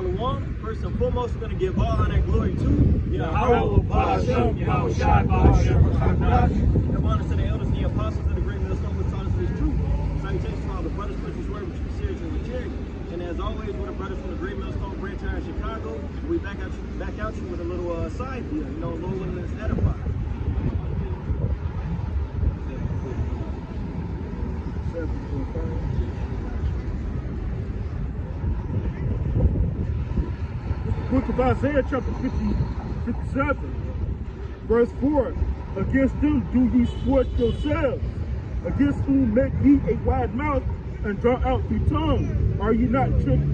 Shalom. First and foremost, we're going to give all honor and glory to Yahweh, Ba'ashem, Yahweh Shai, Ba'ashem, give honor to the elders and the apostles and the great millstone which taught us this truth. Salutations to all the brothers, sisters, word which we seriously and charity. And as always, we're the brothers from the great millstone branch here in Chicago. We back at you with a little side deal. You know, Lord willing, let's edify. Book of Isaiah, chapter 57, verse 4. Against them do ye scorch yourselves, against whom make ye a wide mouth and draw out the tongue. Are ye not tricked?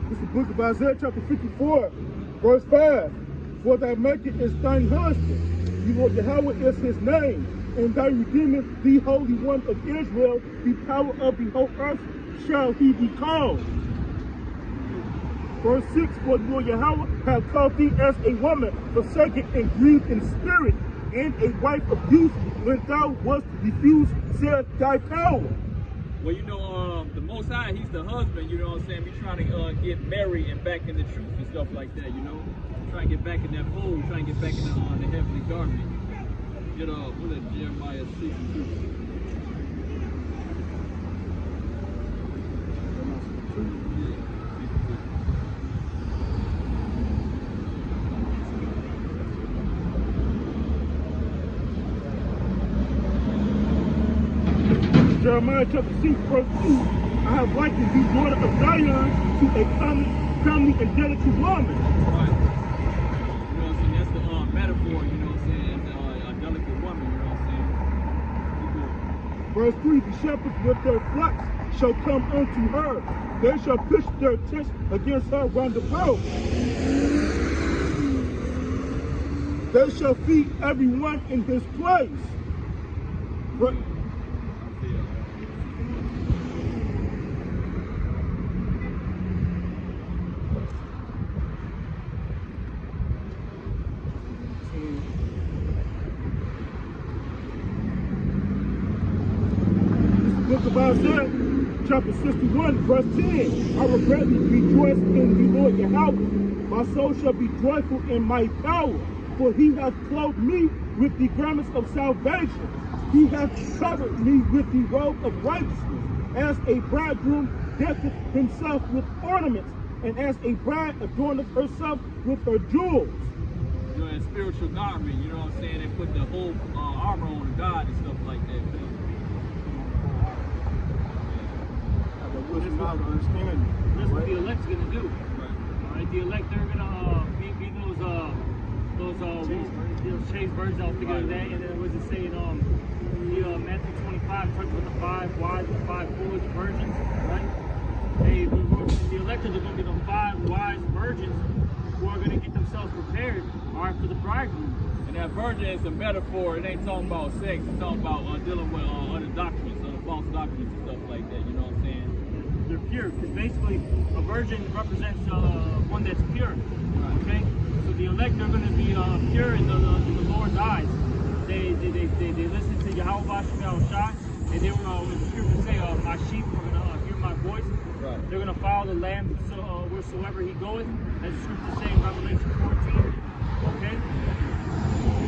This is the book of Isaiah, chapter 54, verse 5. For thy maker is thine husband, the Lord Yahweh is his name, and thy Redeemer, the Holy One of Israel, the power of the whole earth shall he be called. Verse 6, for the Lord Yahweh hath called thee as a woman forsaken and grieved in spirit, and a wife of youth when thou wast refused, said thy power. Well, you know, the Most High, he's the husband, you know what I'm saying? We trying to get married and back in the truth and stuff like that, you know? Trying to get back in that fold, trying to get back in the heavenly garment. Get what is Jeremiah 6 and 2. Jeremiah chapter 6, verse 2. I have likened the daughter of Zion to a comely and delicate woman. Right. You know what I'm saying? That's the metaphor, you know what I'm saying? A delicate woman, you know what I'm saying? Verse 3, the shepherds with their flocks shall come unto her. They shall pitch their tents against her round about. They shall feed everyone in his place. Right. Book of Isaiah, chapter 61, verse 10. I will greatly rejoice in the Lord Yahweh. My soul shall be joyful in my power, for he hath clothed me with the garments of salvation. He hath covered me with the robe of righteousness, as a bridegroom decketh himself with ornaments, and as a bride adorneth herself with her jewels. You know, that spiritual garment, you know what I'm saying? They put the whole armor on God and stuff like that. That's what the elect's gonna do. Right. All right, the elect, they're gonna be those chaste virgins I was thinking of that, and then what does it say in Matthew 25, talks about the 5 wise and 5 foolish virgins, right? The elect are gonna be the 5 wise virgins who are gonna get themselves prepared, all right, for the bridegroom. And that virgin is a metaphor. It ain't talking about sex. It's talking about dealing with other doctrines, other false doctrines and stuff like that. You know what I'm saying? They're pure, because basically a virgin represents one that's pure. Okay, so the elect are going to be pure in the Lord's eyes. They listen to Yahweh Ba'ashem, Yahweh Shai, and they were, with the scripture say, my sheep are going to hear my voice. Right. They're going to follow the Lamb wheresoever he goeth, as the scripture say in Revelation 14. Okay.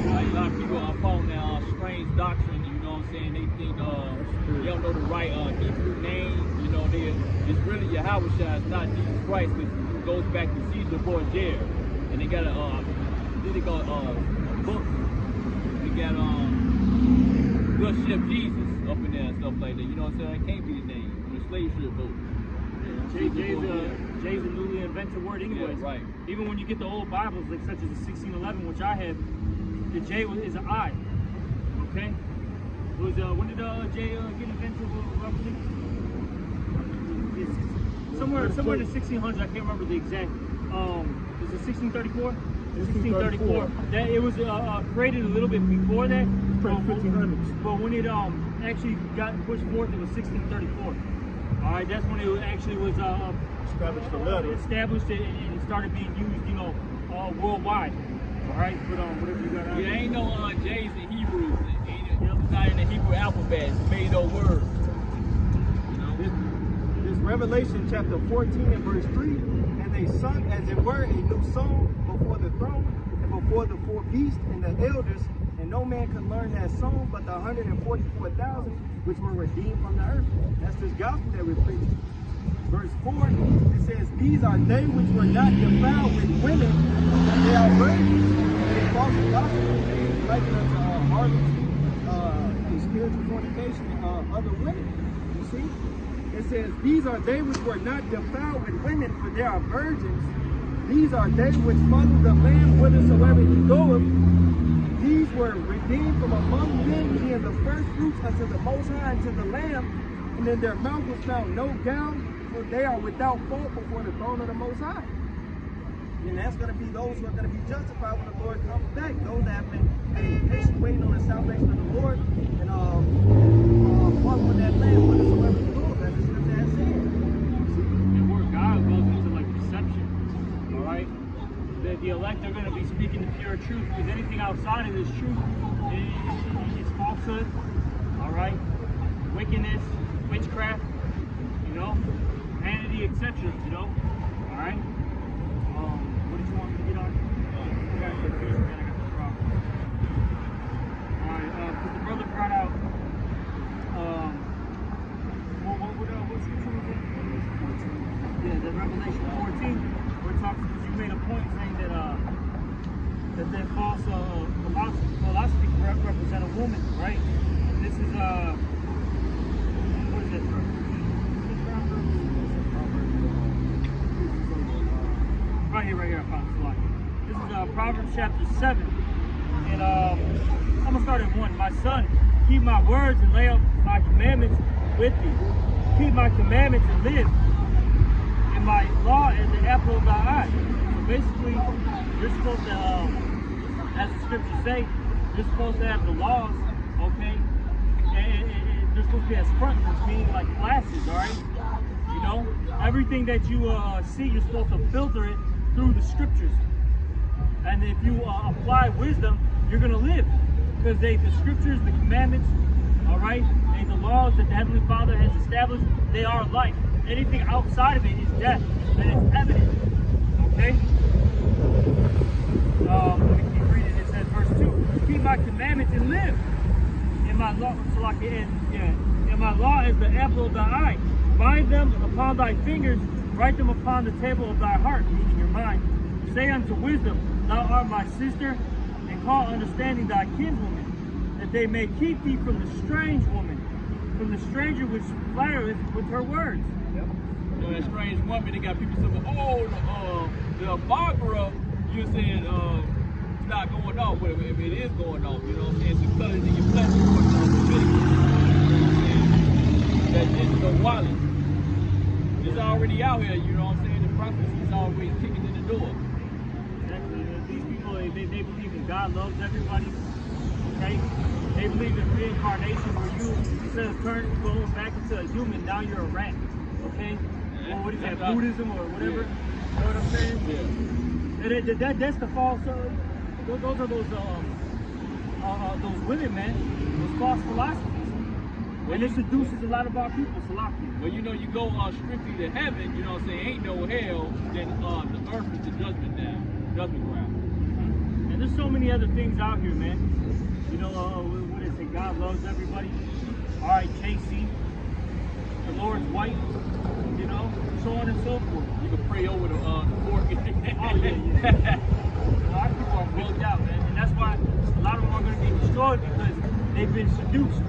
Like a lot of people are following that strange doctrine, you know what I'm saying? They think they don't know the right Hebrew name, you know, it's really Yahweh Shai, it's not Jesus Christ, which goes back to Caesar Borgia. And they got a book, they got Good Ship Jesus up in there and stuff like that, you know what I'm saying? That can't be the name, the slave ship boat. Jay's a newly invented word anyways. Yeah, right. Even when you get the old Bibles, like such as the 1611, which I have, the J is an I. Okay? It was, when did J get invented roughly? Somewhere in the 1600s, I can't remember the exact. Is it 1634? 1634. That it was created a little bit before that. 1500s. But when it actually got pushed forth, it was 1634. All right, that's when it actually was Established the letter. Established it, and it started being used, you know, worldwide. All right, but whatever you got. Yeah, ain't no J's in Hebrew. It's not in the the Hebrew alphabet. It's made no words. You know? This Revelation chapter 14 and verse 3, and they sung as it were a new song before the throne and before the four beasts and the elders, and no man could learn that song but the 144,000 which were redeemed from the earth. That's this gospel that we're preaching. Verse 4, it says, these are they which were not defiled with women, but they are virgins. And a false philosophy is likened unto harlots, a spiritual fornication, other women. You see? It says, these are they which were not defiled with women, for they are virgins. These are they which follow the Lamb whithersoever he goeth. These were redeemed from among men, being the first fruits unto the Most High, unto the Lamb. And in their mouth was found no guile, for they are without fault before the throne of the Most High. And that's going to be those who are going to be justified when the Lord comes back. Those that have been patiently waiting on the salvation of the Lord and following that land whithersoever he goeth, as the scripture has said. And where God goes into like deception, all right? The elect are going to be speaking the pure truth, because anything outside of this truth is falsehood, all right? Wickedness, witchcraft, you know, vanity, etc. You know, all right. What did you want me to get on? I got confused, man. I got the problem. All right, because the brother brought out. What scripture was it? Yeah, the Revelation 14, where it talks. Because you made a point saying that that false philosophy represent a woman, right? This is what is it? Right here, I found the slide. This is Proverbs chapter 7. And I'm going to start at 1. My son, keep my words and lay up my commandments with thee. Keep my commandments and live. And my law is the apple of thy eye. So basically, you're supposed to, as the scriptures say, you're supposed to have the laws, okay? And they're supposed to be as frontlets, meaning like glasses, all right? You know, everything that you see, you're supposed to filter it through the scriptures. And if you apply wisdom, you're going to live. Because the scriptures, the commandments, all right, and the laws that the Heavenly Father has established, they are life. Anything outside of it is death, and it's evident. Okay? Let me keep reading. It says, verse 2, keep my commandments and live. And my law, and my law is the apple of thy eye. Bind them upon thy fingers, write them upon the table of thy heart, meaning your mind. Say unto wisdom, thou art my sister, and call understanding thy kinswoman, that they may keep thee from the strange woman, from the stranger which flattereth with her words. Yep. You know, that strange woman, they got people saying, oh, the Barbara, you said it's not going off. Well, it is going off, you know what I'm saying? It's the colors in your flesh is going on the that digital wallet. It's already out here, you know what I'm saying? The prophecy is always kicking in the door. Exactly. These people, they believe that God loves everybody. Okay? They believe in reincarnation, where you, instead of going back into a human, now you're a rat. Okay? Yeah. Or what is that, Buddhism or whatever? Yeah. You know what I'm saying? Yeah. And that's the false. Those are those women, man. Those false philosophies. And it seduces a lot of our people, Salaki. Well, you know, you go strictly to heaven, you know what I'm saying, ain't no hell, then the earth is the judgment ground. And there's so many other things out here, man. You know, what they say, God loves everybody. All right, KC. The Lord's white. You know, so on and so forth. You can pray over the pork. Oh, yeah. A lot of people are wicked out, man. And that's why a lot of them are going to be destroyed, because they've been seduced.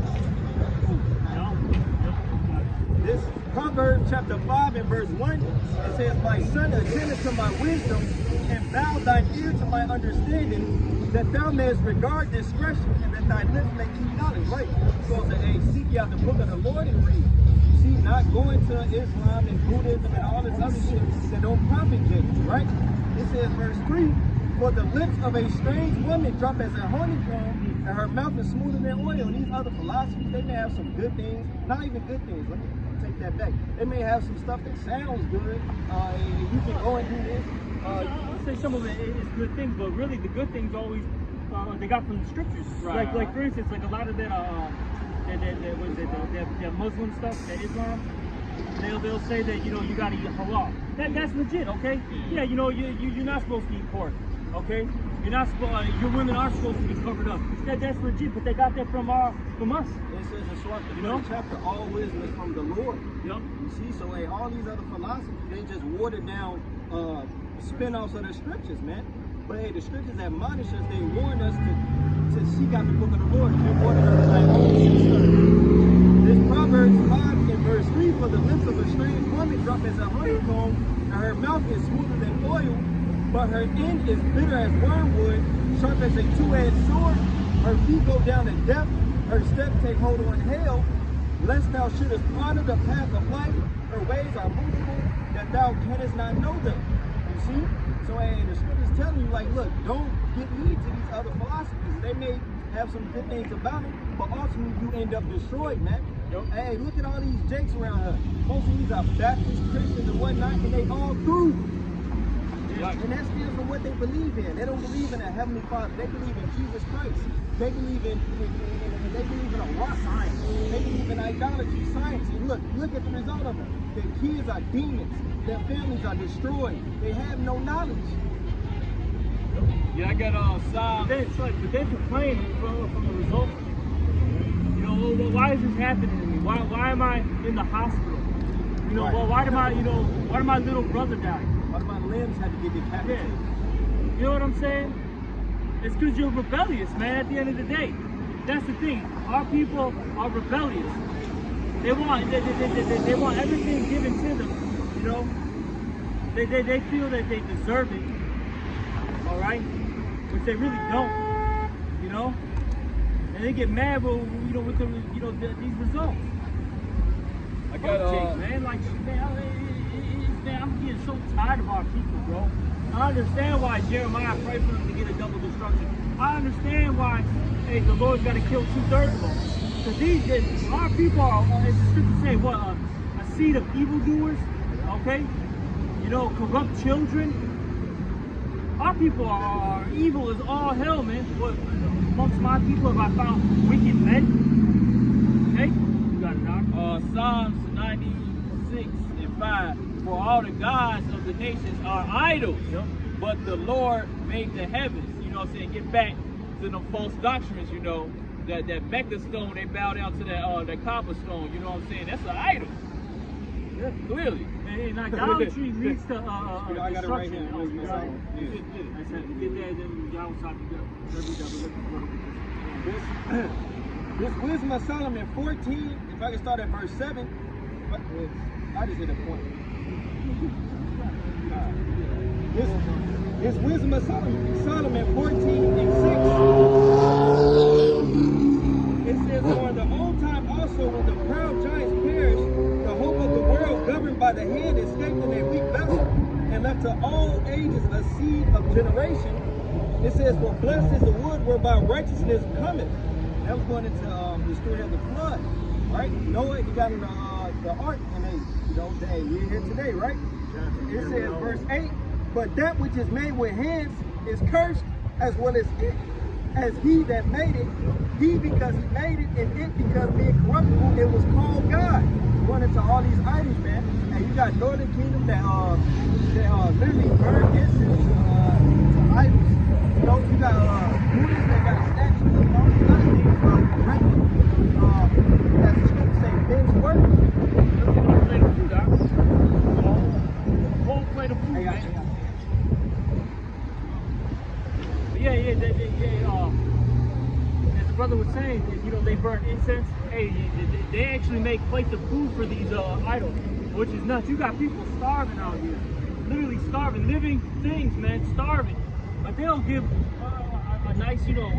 This Proverbs chapter 5 and verse 1, it says, my son, attend to my wisdom, and bow thine ear to my understanding, that thou mayest regard discretion, and that thy lips may keep knowledge. Right? So to seek ye out the book of the Lord and read. You see, not going to Islam and Buddhism and all this other shit that don't propagate, right? It says, verse 3, for the lips of a strange woman drop as a honeycomb, and her mouth is smoother than oil. And these other philosophies, they may have some good things, not even good things. Let me take that back. They may have some stuff that sounds good, and you can go and do this. I'll say some of it is good things, but really the good things always they got from the scriptures. Right. Like for instance, like a lot of that Muslim stuff, that Islam, they'll say that you got to eat halal. That's legit, okay? Yeah, you're not supposed to eat pork, okay? You're not supposed. Your women are supposed to be covered up. That's legit, but they got that from us. It says in Surah the chapter, all wisdom is from the Lord. Yep. You see, so all these other philosophies, they just watered down spin-offs of the scriptures, man. But hey, the scriptures admonish us, they warn us to seek out the book of the Lord, to water thy own sister. This Proverbs 5 in verse 3, for the lips of a strange woman drop as a honeycomb, and her mouth is smoother than oil, but her end is bitter as wormwood, sharp as a two-edged sword. Her feet go down to death, her steps take hold on hell, lest thou shouldest ponder the path of life. Her ways are movable, that thou canst not know them. You see? So the scripture is telling you, like, look, don't get heed to these other philosophies. They may have some good things about them, but ultimately you end up destroyed, man. Hey, look at all these jakes around her. Most of these are Baptist Christians and whatnot, and they all through. And that stems from what they believe in. They don't believe in a heavenly Father. They believe in Jesus Christ. They believe in a rock science. They believe in idolatry, science. And look at the result of it. Their kids are demons. Their families are destroyed. They have no knowledge. Yeah, I got Psalm. But they complain from the results. Why is this happening to me? Why am I in the hospital? Why did my little brother die? Why my limbs had to get decapitated? Yeah. You know what I'm saying? It's because you're rebellious, man, at the end of the day. That's the thing. Our people are rebellious. They want everything given to them, They feel that they deserve it, all right? Which they really don't, And they get mad with these results. I got man, I'm getting so tired of our people, bro. I understand why Jeremiah prayed for them to get a double destruction. I understand why, hey, the Lord's got to kill 2/3 of them. Because our people are, as the scripture say, what, a seed of evildoers, okay? Corrupt children. Our people are evil as all hell, man. What, amongst my people have I found wicked men? Okay? You got it, Doc. Psalms 96 and 5. For all the gods of the nations are idols, but the Lord made the heavens. You know what I'm saying? Get back to them false doctrines, that Mecca stone, they bow down to that copper stone, you know what I'm saying? That's an idol. Yeah, clearly. And idolatry leads to I got it right here. This Wisdom of Solomon 14, if I can start at verse 7, I just hit a point. This Wisdom of Solomon 14 and 6. It says, for in the old time also, when the proud giants perished, the hope of the world governed by the hand escaped in a weak vessel, and left to all ages a seed of generation. It says, for blessed is the wood whereby righteousness cometh. That was going into the story of the flood, right? Noah, he got in the ark, and we're here today, right? It says, verse 8, but that which is made with hands is cursed, as well as it, as he that made it. He because he made it, and it because being corruptible, it was called God. Going into all these idols, man. And you got Northern Kingdom that literally burn incense to idols. You got Buddhists that got a statue of all these other things directly. As the scripture say, men's work. Whole plate of food, man. As the brother was saying, they burn incense. Hey, they actually make plates of food for these idols, which is nuts. You got people starving out here, literally starving, living things, man, starving. But they don't give a nice, you got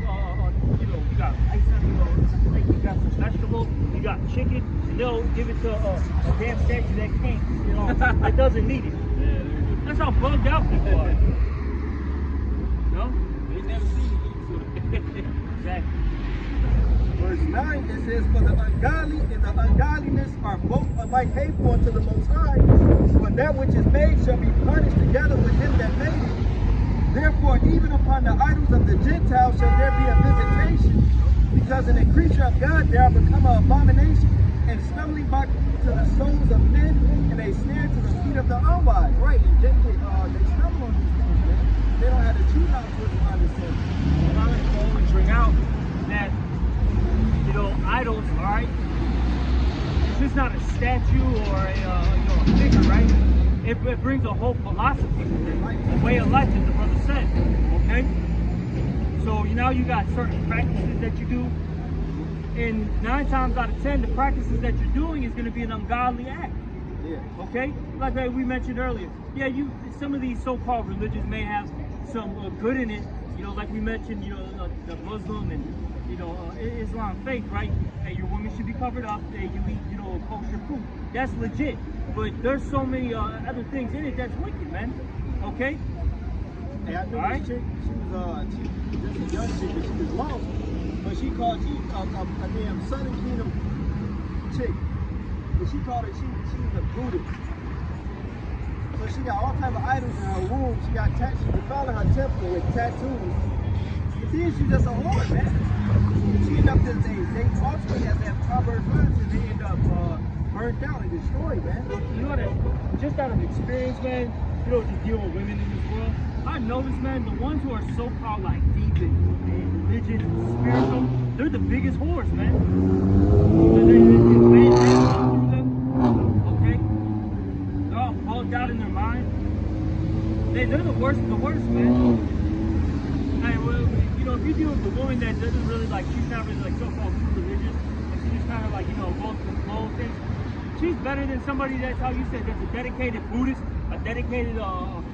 ice, you got some vegetables, you got chicken, and they'll give it to a damn statue that can't, that doesn't need it. That's how bugged out people are. They never seen it. Exactly. Verse 9, it says, for the ungodly and the ungodliness are both alike hateful unto the Most High, for that which is made shall be punished together with him that made it. Therefore, even upon the idols of the Gentiles shall there be a visitation, because in the creature of God there are become an abomination and stumbling block to the souls of men, and a snare to the feet of the unwise. Right, and they stumble on these things, man. They don't have the true knowledge of understanding. And I like to always bring out that, you know, idols, all right? It's just not a statue or a figure, right? It brings a whole philosophy, a way of life, as the brother said, okay? So now you got certain practices that you do, and 9 times out of 10, the practices that you're doing is going to be an ungodly act. Yeah. Okay? Like we mentioned earlier. Yeah, some of these so-called religions may have some good in it. You know, like we mentioned, you know, the Muslim and, you know, Islam faith, right? Hey, your women should be covered up. Hey, you eat, you know, kosher food. That's legit. But there's so many other things in it that's wicked, man. Okay? Hey, I knew this chick. She was just a young chick, but she was lost. But she called a damn Southern Kingdom chick. But she called it, she was a Buddhist. So she got all type of idols in her room. She got tattoos. She defiled her temple with tattoos. But then she's just a whore, man. She ended up they ultimately have to have Proverbs runs, and they end up burnt out and destroyed, man. You know that, just out of experience, man, you know, just deal with women in this world, I noticed, man, the ones who are so-called like deep in religion and spiritual, they're the biggest whores, man. Okay? They're all bugged out in their mind. They're the worst, man. Hey, well, you know, if you deal with a woman that doesn't really like, she's not really like so-called true religious, and she's just kind of like, you know, goes with the flow things, she's better than somebody that's, how you said, that's a dedicated Buddhist, a dedicated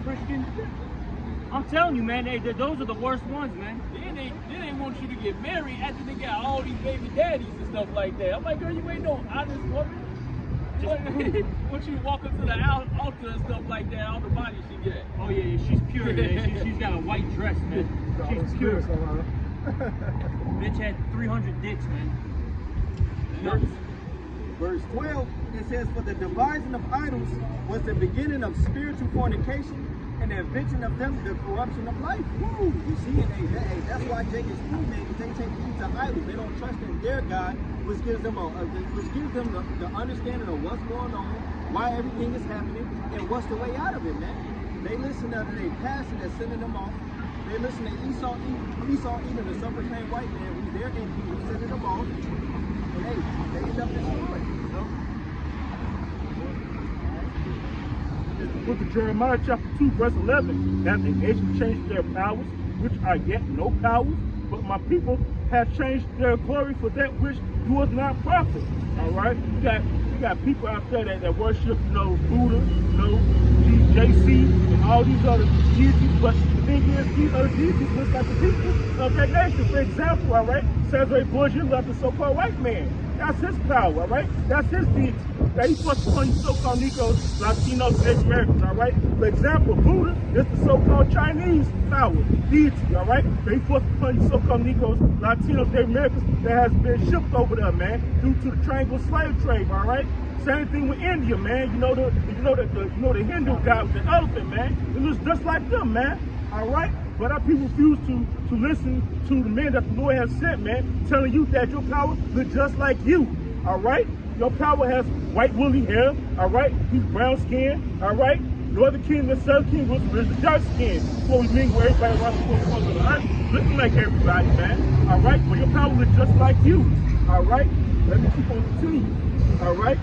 Christian. I'm telling you, man, those are the worst ones, man. Then they want you to get married after they got all these baby daddies and stuff like that. I'm like, girl, you ain't no honest woman. Once you walk up to the altar and stuff like that, all the body she get. Oh yeah, she's pure, man. She's got a white dress, man. She's pure. Bitch had 300 dicks, man. Verse 12, it says, for the devising of idols was the beginning of spiritual fornication, and the invention of them the corruption of life. Woo! You see, and that's why Jacob's school, man, because they take heed to idols. They don't trust in their God, which gives them the understanding of what's going on, why everything is happening, and what's the way out of it, man. They listen to their pastor that's sending them off. They listen to Esau even the self-proclaimed white man, who's their enemy, who's sending them off. And hey, they end up destroyed, you know? The book of Jeremiah chapter 2 verse 11, that the nations changed their powers, which are yet no powers, but my people have changed their glory for that which doeth not profit. All right, you got people out there that worship, you know, Buddha, you know, JC, and all these other deities. But the thing is, these other deities look like the people of that nation. For example, all right, Cesare Borgia loved the so-called white man. That's his power, all right? That's his deity. That he puts upon you so-called Negros, Latinos, Native Americans, all right? For example, Buddha is the so-called Chinese power, deity, all right? That he puts upon you so-called Negros, Latinos, Native Americans that has been shipped over there, man, due to the triangle slave trade, all right? Same thing with India, man. You know the Hindu guy with the elephant, man. It looks just like them, man. All right? But our people refuse to listen to the man that the Lord has sent, man, telling you that your power looks just like you. All right? Your power has white woolly hair. All right? He's brown skin. All right? Northern King and Southern King was the dark skin. Before we mingle everybody around the corner of the earth, looking like everybody, man. All right? But your power looks just like you. All right? Let me keep on continuing. All right?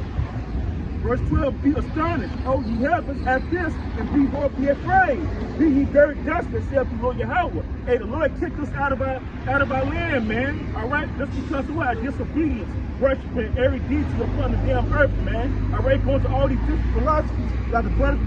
Verse 12, be astonished, O ye heavens, at this, and be afraid. Be ye very desperate, saith the Lord Yahweh. Hey, the Lord kicked us out of our land, man. All right, just because of what? Disobedience, worshiping every deity upon the damn earth, man. All right, going to all these different philosophies, like the brothers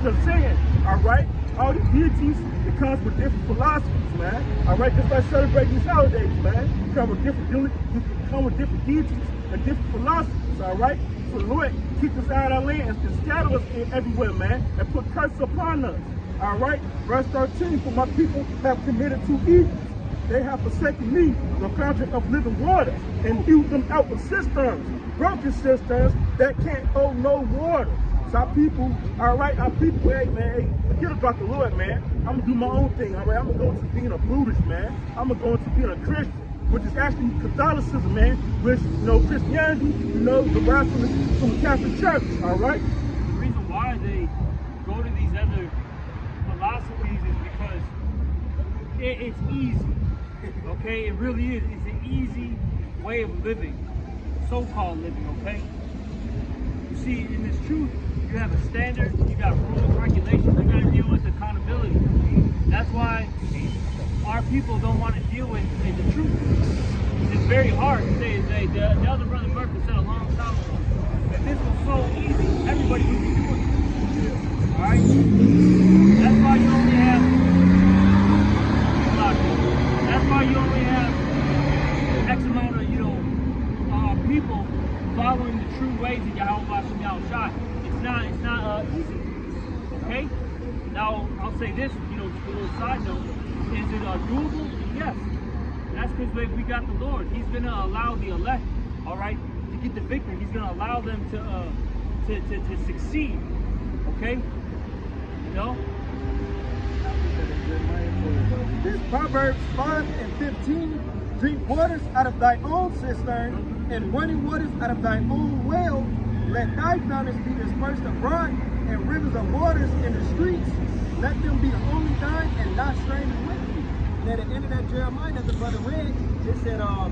just saying. All right, all these deities, it comes with different philosophies, man. All right, just like celebrating these holidays, man. It comes with different deities and different philosophies. All right. So the Lord kicked us out of our land and scattered us everywhere, man, and put curses upon us. All right? Verse 13, for my people have committed two evils. They have forsaken me, the fountain of living waters, and hewed them out with cisterns, broken cisterns that can't hold no water. So our people, all right, our people, hey, man, forget about the Lord, man. I'm gonna do my own thing, all right? I'm gonna go into being a Buddhist, man. I'm gonna go into being a Christian, which is actually Catholicism, man. Which, you know, Christianity, you know, derives from the Catholic Church, all right? The reason why they go to these other philosophies is because it's easy, okay? It really is. It's an easy way of living, so-called living, okay? You see, in this truth, you have a standard, you got rules, regulations, you got to deal with accountability. That's why our people don't want to deal with the truth. It's very hard to say. The other brother Murphy said a long time ago, if this was so easy, everybody would be doing it. All right? That's why you only have. That's why you only have X amount of people following the true ways of Yahweh Shem Shai. It's not easy. Okay? Now I'll say this, just a little side note. Is it doable? Yes. That's because we got the Lord. He's gonna allow the elect, all right, to get the victory. He's gonna allow them to succeed. Okay? You know? This Proverbs 5:15. Drink waters out of thy own cistern, and running waters out of thine own well. Let thy fountains be dispersed abroad, and rivers of waters in the streets. Let them be only thine, and not strangers with thee. And at the end of that Jeremiah that the brother read, it said, our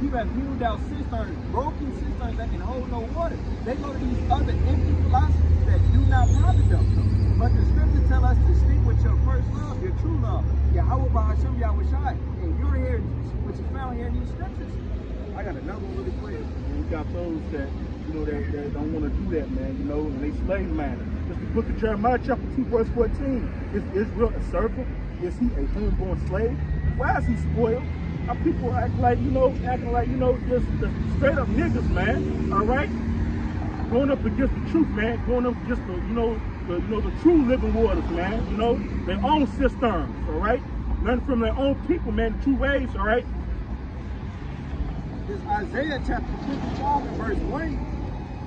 people have hewed out cisterns, broken cisterns that can hold no water. They go to these other empty philosophies that do not profit them. But the scripture tell us to stick with your first love, your true love, Yahweh B'Hashem Yahweh Shai. And you're here, what you found here in these scriptures. I got another one really quick. And we got those that, that don't want to do that, man, and they slave master. Just the book of Jeremiah, chapter 2, verse 14. Is Israel a servant? Is he a homeborn slave? Why is he spoiled? Our people act like, just the straight up niggas, man. All right? Going up against the truth, man. Going up against the true living waters, man. Their own cisterns, all right? Learn from their own people, man, the true ways, all right? This Isaiah chapter 55 and verse 1.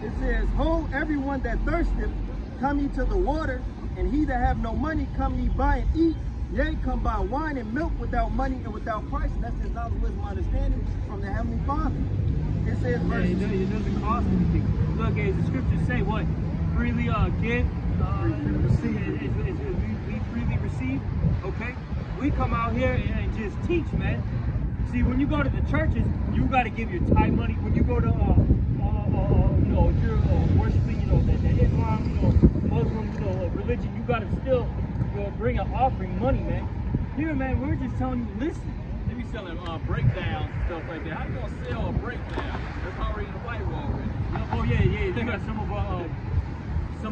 It says, Ho, everyone that thirsteth, come ye to the water, and he that have no money, come ye buy and eat. Yea, come buy wine and milk without money and without price. And that's his knowledge, wisdom, understanding from the Heavenly Father. It says, verse it doesn't cost anything. Look, as the scriptures say, what? Freely give, we freely receive. Okay? We come out here and just teach, man. See, when you go to the churches, you got to give your tithe money. When you go to, if you're worshiping, the Islam, Muslim, religion, you got to still bring an offering money, man. Here, man, we're just telling you, listen. They be selling breakdowns and stuff like that. How you gonna sell a breakdown? That's already in the Bible already. Oh yeah. You got some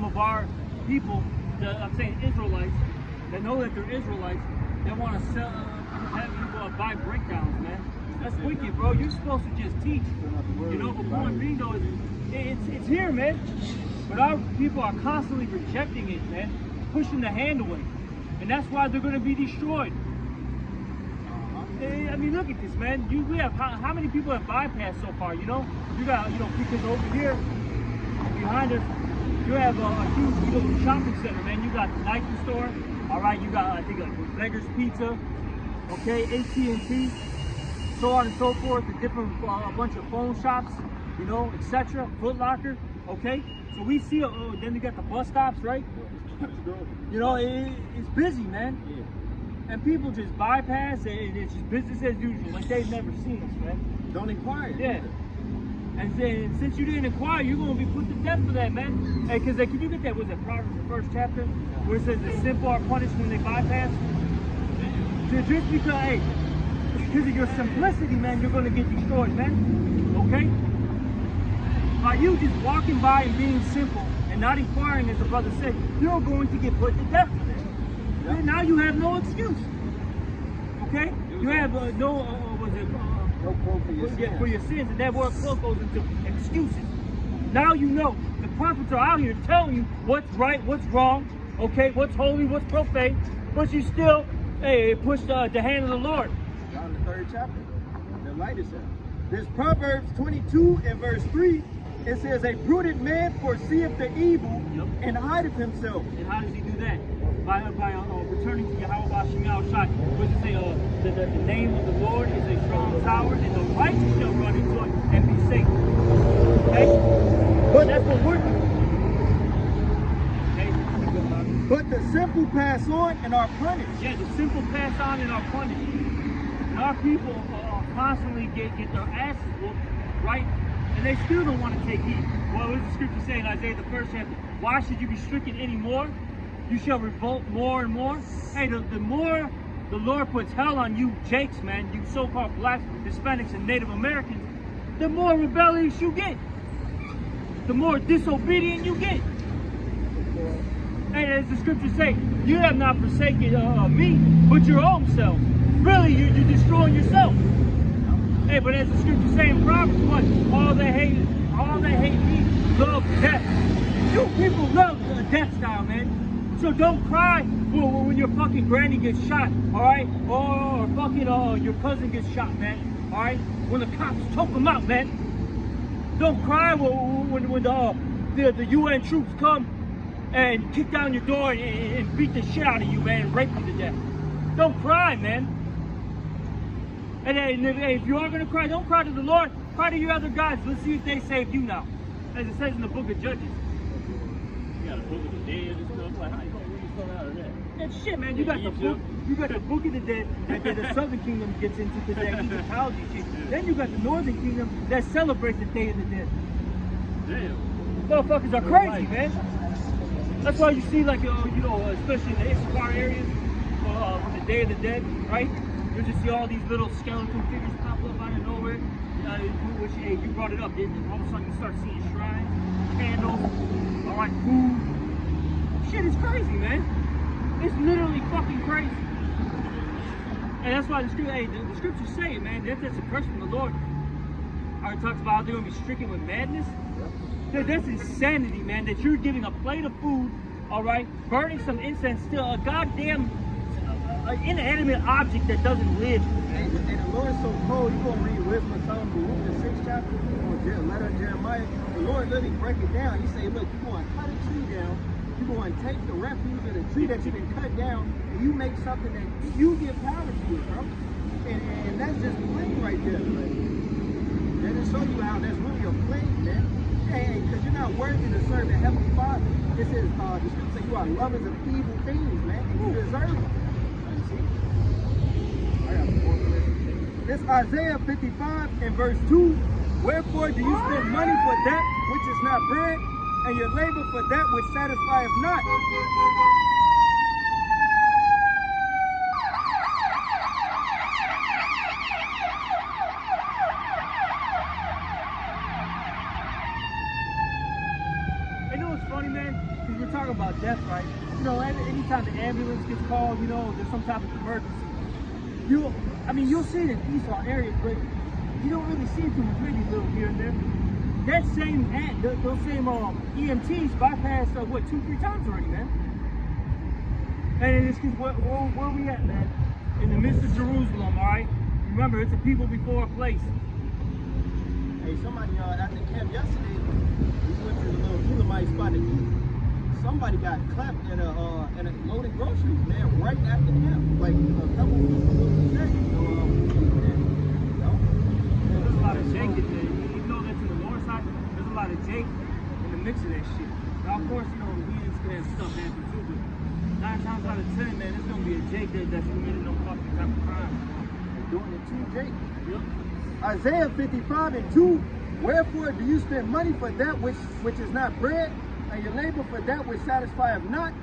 of our people, I'm saying Israelites, that know that they're Israelites, that want to sell, have you buy breakdowns, man. That's wicked, bro. You're supposed to just teach. But point being though, it's here, man. But our people are constantly rejecting it, man, pushing the hand away, and that's why they're going to be destroyed. I mean, look at this, man. We have how many people have bypassed so far? You got because over here behind us, you have a huge shopping center, man. You got the Nike store, all right. You got I think like Beggar's Pizza, okay, AT&T, so on and so forth. A different bunch of phone shops, etc. Foot Locker, okay. So we see. Then we got the bus stops, right? It's busy, man. Yeah. And people just bypass it, and it's just business as usual, like they've never seen us, man. Don't inquire. Yeah. And then, since you didn't inquire, you're going to be put to death for that, man. Hey, because can you get that? Was it Proverbs, the first chapter, where it says the simple are punished when they bypass? Just because of your simplicity, man, you're going to get destroyed, man. Okay? By you just walking by and being simple and not inquiring, as the brother said, you're going to get put to death for that. Yep. Now you have no excuse. Okay? You have no quote for your sins, and that word quote goes into excuses. Now you know the prophets are out here telling you what's right, what's wrong, okay, what's holy, what's profane, but you still push the hand of the Lord. John the 3rd chapter, the light is out. There's Proverbs 22 and verse 3. It says, a prudent man foreseeth the evil and hideth himself. And how does he do that? By returning to Yahweh Shemel Shai. What does it say? The name of the Lord is a strong tower, and the righteous shall run into it and be safe. Okay? But that's what we're doing. Okay? But the simple pass on and are punished. Yeah, the simple pass on and are punished. And our people constantly get their asses whooped, right? And they still don't want to take heed. Well, what does the scripture say in Isaiah the 1st chapter? Why should you be stricken any more? You shall revolt more and more. Hey, the more the Lord puts hell on you Jakes, man, you so-called blacks, Hispanics, and Native Americans, the more rebellious you get. The more disobedient you get. And as the scriptures say, you have not forsaken me, but your own self. Really, you're destroying yourself. Hey, but as the scriptures say in Proverbs, what? All that hate me love death. You people love the death style, man. So don't cry when your fucking granny gets shot, all right? Or fucking your cousin gets shot, man. All right? When the cops choke them out, man. Don't cry when the UN troops come and kick down your door and beat the shit out of you, man, and rape you to death. Don't cry, man. And if you are going to cry, don't cry to the Lord. Cry to your other gods. Let's see if they save you now. As it says in the book of Judges. You got a book of the dead and stuff. Like, how you gonna read something out of that? That shit, man. You got the book of the dead that the Southern Kingdom gets into because they Egyptology shit. Then you got the Northern Kingdom that celebrates the Day of the Dead. Damn. Motherfuckers are crazy, man. That's why you see, like, especially in the Issachar areas, on the Day of the Dead, right? You just see all these little skeleton figures pop up out of nowhere. Which, hey, you brought it up, didn't you? All of a sudden you start seeing shrines, candles, all right, food. Shit is crazy, man. It's literally fucking crazy. And that's why the scriptures say it, man. That's a curse from the Lord. It talks about how they're going to be stricken with madness. That's insanity, man, that you're giving a plate of food, all right, burning some incense, still a goddamn inanimate object that doesn't live. And the Lord's so cold, you're going to read Wisdom of Solomon, the 6th chapter, or letter of Jeremiah. The Lord literally break it down. He say, look, you're going to cut a tree down. You're going to take the refuse of the tree that you've been cut down, and you make something that you give power to it, bro. And that's just plain right there. That just show you how that's really a plain, man. Hey, because you're not worthy to serve the Heavenly Father. This is, the scripture say you are lovers of evil things, man, and you deserve it. This Isaiah 55 and verse 2. Wherefore do you spend money for that which is not bread, and your labor for that which satisfieth not? You know what's funny, man? Because we're talking about death, right? You know, anytime the ambulance gets called, you know, there's some type of emergency. You'll see it in peaceful areas, but you don't really see it too much, maybe a little here and there. That same those same EMTs bypassed 2-3 times already, man. And it's because where we at, man? In the midst of Jerusalem, all right? Remember, it's a people before a place. Hey, somebody at the camp yesterday, we went to the little Elamite spot to eat. Somebody got clapped at a loaded groceries, man, right at the camp. Like a couple of little seconds. There's a lot of Jake in there. You know that's in the north side. There's a lot of Jake in the mix of that shit. Now, of course, you know, we have stuff happen too, but 9 times out of 10, man, it's gonna be a Jake that's committed no fucking type of crime. Doing it too, Jake. Yep. Isaiah 55 and 2. Wherefore do you spend money for that which is not bread, and your labor for that which satisfieth not?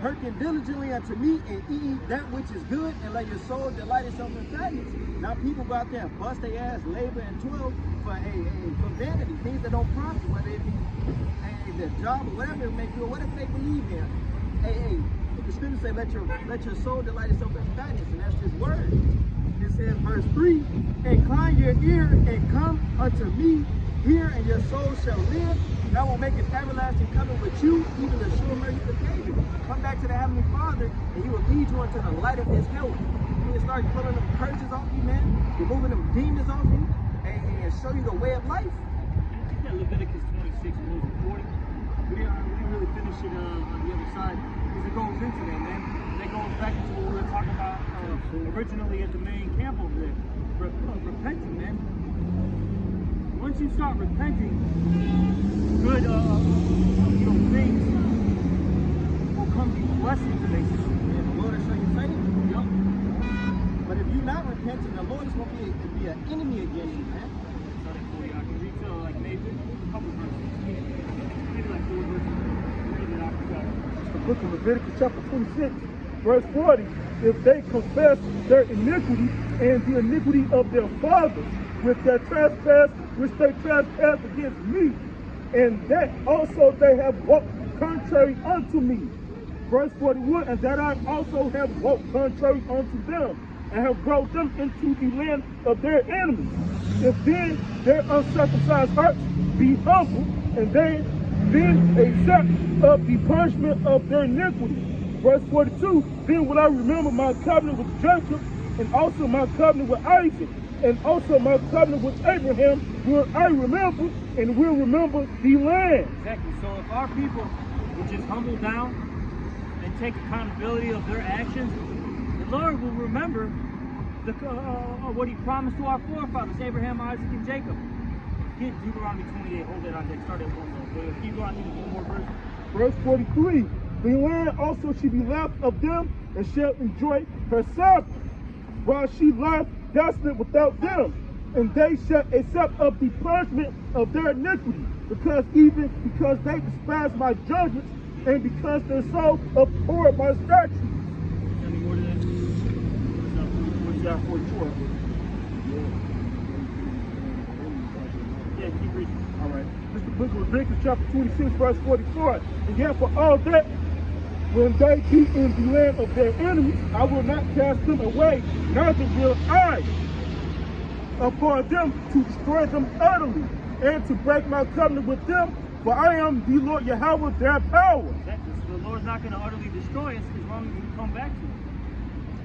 Hearken diligently unto me, and eat that which is good, and let your soul delight itself in fatness. Now people go out there and bust their ass, labor and toil for vanity, things that don't profit, whether it be their job or whatever it may be, or whatever they believe in. The scripture say, let your soul delight itself in fatness, and that's this word. It says, verse 3, incline your ear and come unto me, hear, and your soul shall live. And I will make an everlasting covenant with you, even the sure mercy of David. Come back to the Heavenly Father, and he will lead you into the light of his health. He will start pulling them curses off you, man, removing them demons off you, and show you the way of life. Get that Leviticus 26, rules of 40. We didn't really finish it on the other side, because it goes into that, man. And that goes back to what we were talking about originally at the main camp over there. Repenting, man. Once you start repenting, good things will come to you, blessings, basically. And the Lord will show you favor. Yep. But if you're not repenting, the Lord is going to be an enemy against you, man. So I can read to like maybe a couple verses. Maybe like 4 verses. Read it out. It's the book of Leviticus chapter 26, verse 40. If they confess their iniquity and the iniquity of their fathers with their trespass, which they trespass against me, and that also they have walked contrary unto me. Verse 41, and that I also have walked contrary unto them, and have brought them into the land of their enemies. If then their uncircumcised hearts be humble, and they then accept of the punishment of their iniquity. Verse 42, then will I remember my covenant with Jacob, and also my covenant with Isaac, and also my covenant with Abraham will I remember, and will remember the land. Exactly. So if our people would just humble down and take accountability of their actions, the Lord will remember what he promised to our forefathers, Abraham, Isaac, and Jacob. Get Deuteronomy 28. Hold that on deck. Start at 1. Keep going. One more verse. Verse 43, the land also shall be left of them, and shall enjoy her Sabbath, while she lieth desolate without them. And they shall accept of the punishment of their iniquity, because they despise my judgments, and because their soul abhor my statutes. Any more to that? What's that 44? Yeah, keep reading. All right. This is the book of Leviticus chapter 26, verse 44. And yet for all that, when they be in the land of their enemies, I will not cast them away, neither will I upon them to destroy them utterly, and to break my covenant with them, for I am the Lord Yahweh, their power. Exactly. So the Lord's not going to utterly destroy us as long as we come back to him.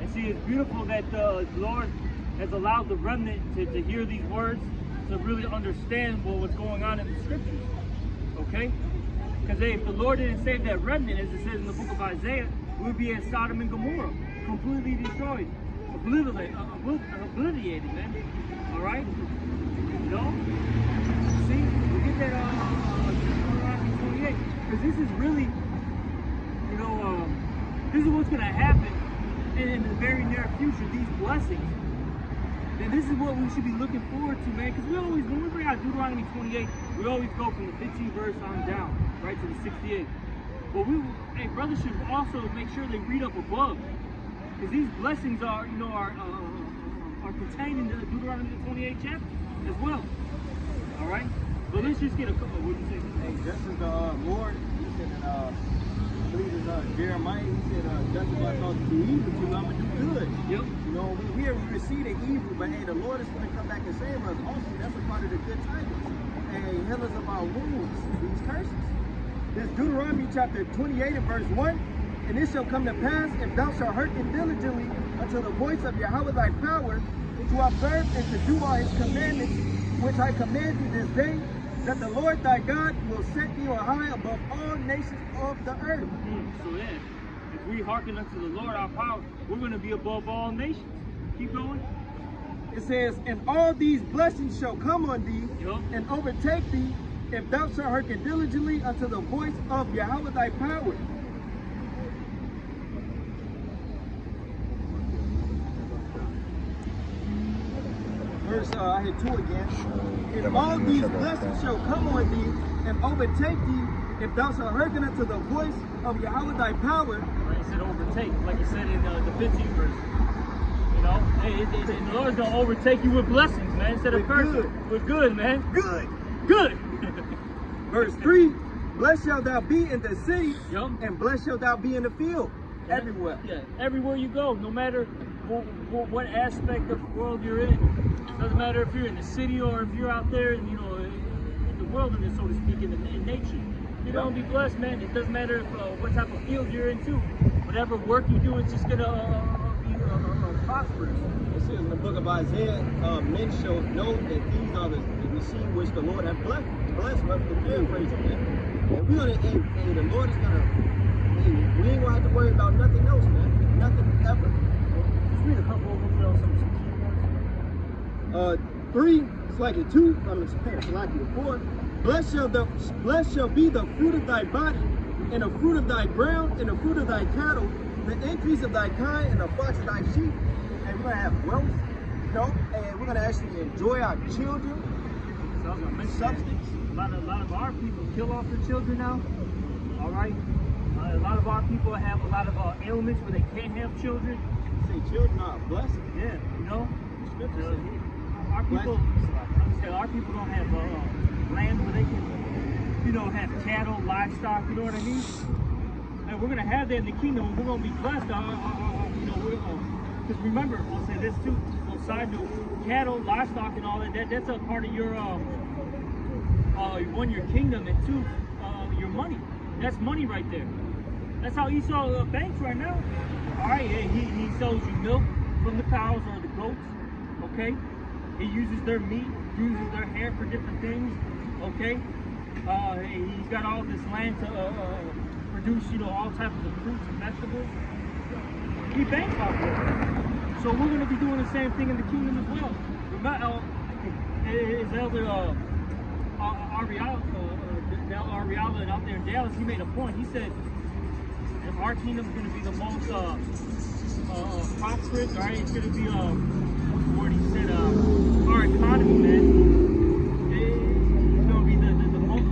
And see, it's beautiful that the Lord has allowed the remnant to hear these words, to really understand what's going on in the scriptures. Okay? Because if the Lord didn't save that remnant, as it says in the book of Isaiah, we would be as Sodom and Gomorrah, completely destroyed, obliterated, man. All right? You know? See, we get that Deuteronomy 28, because this is really, this is what's going to happen in the very near future. These blessings. And this is what we should be looking forward to, man. Because when we bring out Deuteronomy 28, we always go from the 15th verse on down, right to the 68th. But brothers should also make sure they read up above, because these blessings are contained in the Deuteronomy 28 chapter as well. All right. But let's just get a couple. What do you say? Hey, just as the Lord, he said in I believe it's Jeremiah, he said, just as I thought to do evil to you, I'm going to do good. Yep. You know, we receive the evil, but hey, the Lord is going to come back and save us. Also, that's a part of the good tidings. And heal us of our wounds, these curses. This Deuteronomy chapter 28 and verse 1. And it shall come to pass, if thou shalt hearken diligently unto the voice of Yahweh thy power, to observe and to do all his commandments, which I command thee this day, that the Lord thy God will set thee on high above all nations of the earth. So then, if we hearken unto the Lord our power, we're going to be above all nations. Keep going. It says, and all these blessings shall come on thee, Yep. and overtake thee, if thou shalt hearken diligently unto the voice of Yahweh thy power. Verse, I hit 2 again. And all these blessings shall come on thee, and overtake thee, if thou shalt hearken unto the voice of Yahweh thy power. Right, it said overtake, like it said in the 15th verse. You know, the Lord's going to overtake you with blessings, man, instead of curses. With good, man. Good. Good. Verse 3, blessed shalt thou be in the city, Yep. and blessed shalt thou be in the field. Yeah. Everywhere. Yeah, everywhere you go, no matter what aspect of the world you're in. It doesn't matter if you're in the city or if you're out there, in the wilderness, so to speak, in nature. You're going to be blessed, man. It doesn't matter if, what type of field you're into. Whatever work you do, it's just going to be prosperous. It says in the book of Isaiah, men shall know that these are the seed which the Lord hath blessed us to paraphrase it, man. And we're going to, the Lord is going to, we ain't going to have to worry about nothing else, man. nothing ever. Just read a couple of them, you know, some key ones. 3, it's like a 2, it's like a 4. Blessed shall be the fruit of thy body, and the fruit of thy ground, and the fruit of thy cattle, the increase of thy kind, and the flocks of thy sheep. And we're gonna have wealth, you know, and we're gonna actually enjoy our children. So I was gonna mention Substance. a lot of our people kill off their children now. All right, a lot of our people have a lot of ailments where they can't have children. Say children are a blessing. Yeah, you know, Scripture says. our people, our people don't have land where they can, you know, have cattle, livestock. You know what I mean? And we're gonna have that in the kingdom. And we're gonna be blessed. You know, because remember, I'll say this too. On side note, cattle, livestock, and all that. That's a part of your one, your kingdom, and two, your money. That's money right there. That's how Esau banks right now. All right, he sells you milk from the cows or the goats. Okay, he uses their meat, uses their hair for different things. Okay, he's got all this land to produce, you know, all types of fruits and vegetables. He banks off of it. So we're going to be doing the same thing in the kingdom as well. His elder Ariala out there in Dallas, he made a point. He said, if our kingdom is going to be the most prosperous, all right, it's going to be, what's the word he said, our economy, man, it's going to be the most,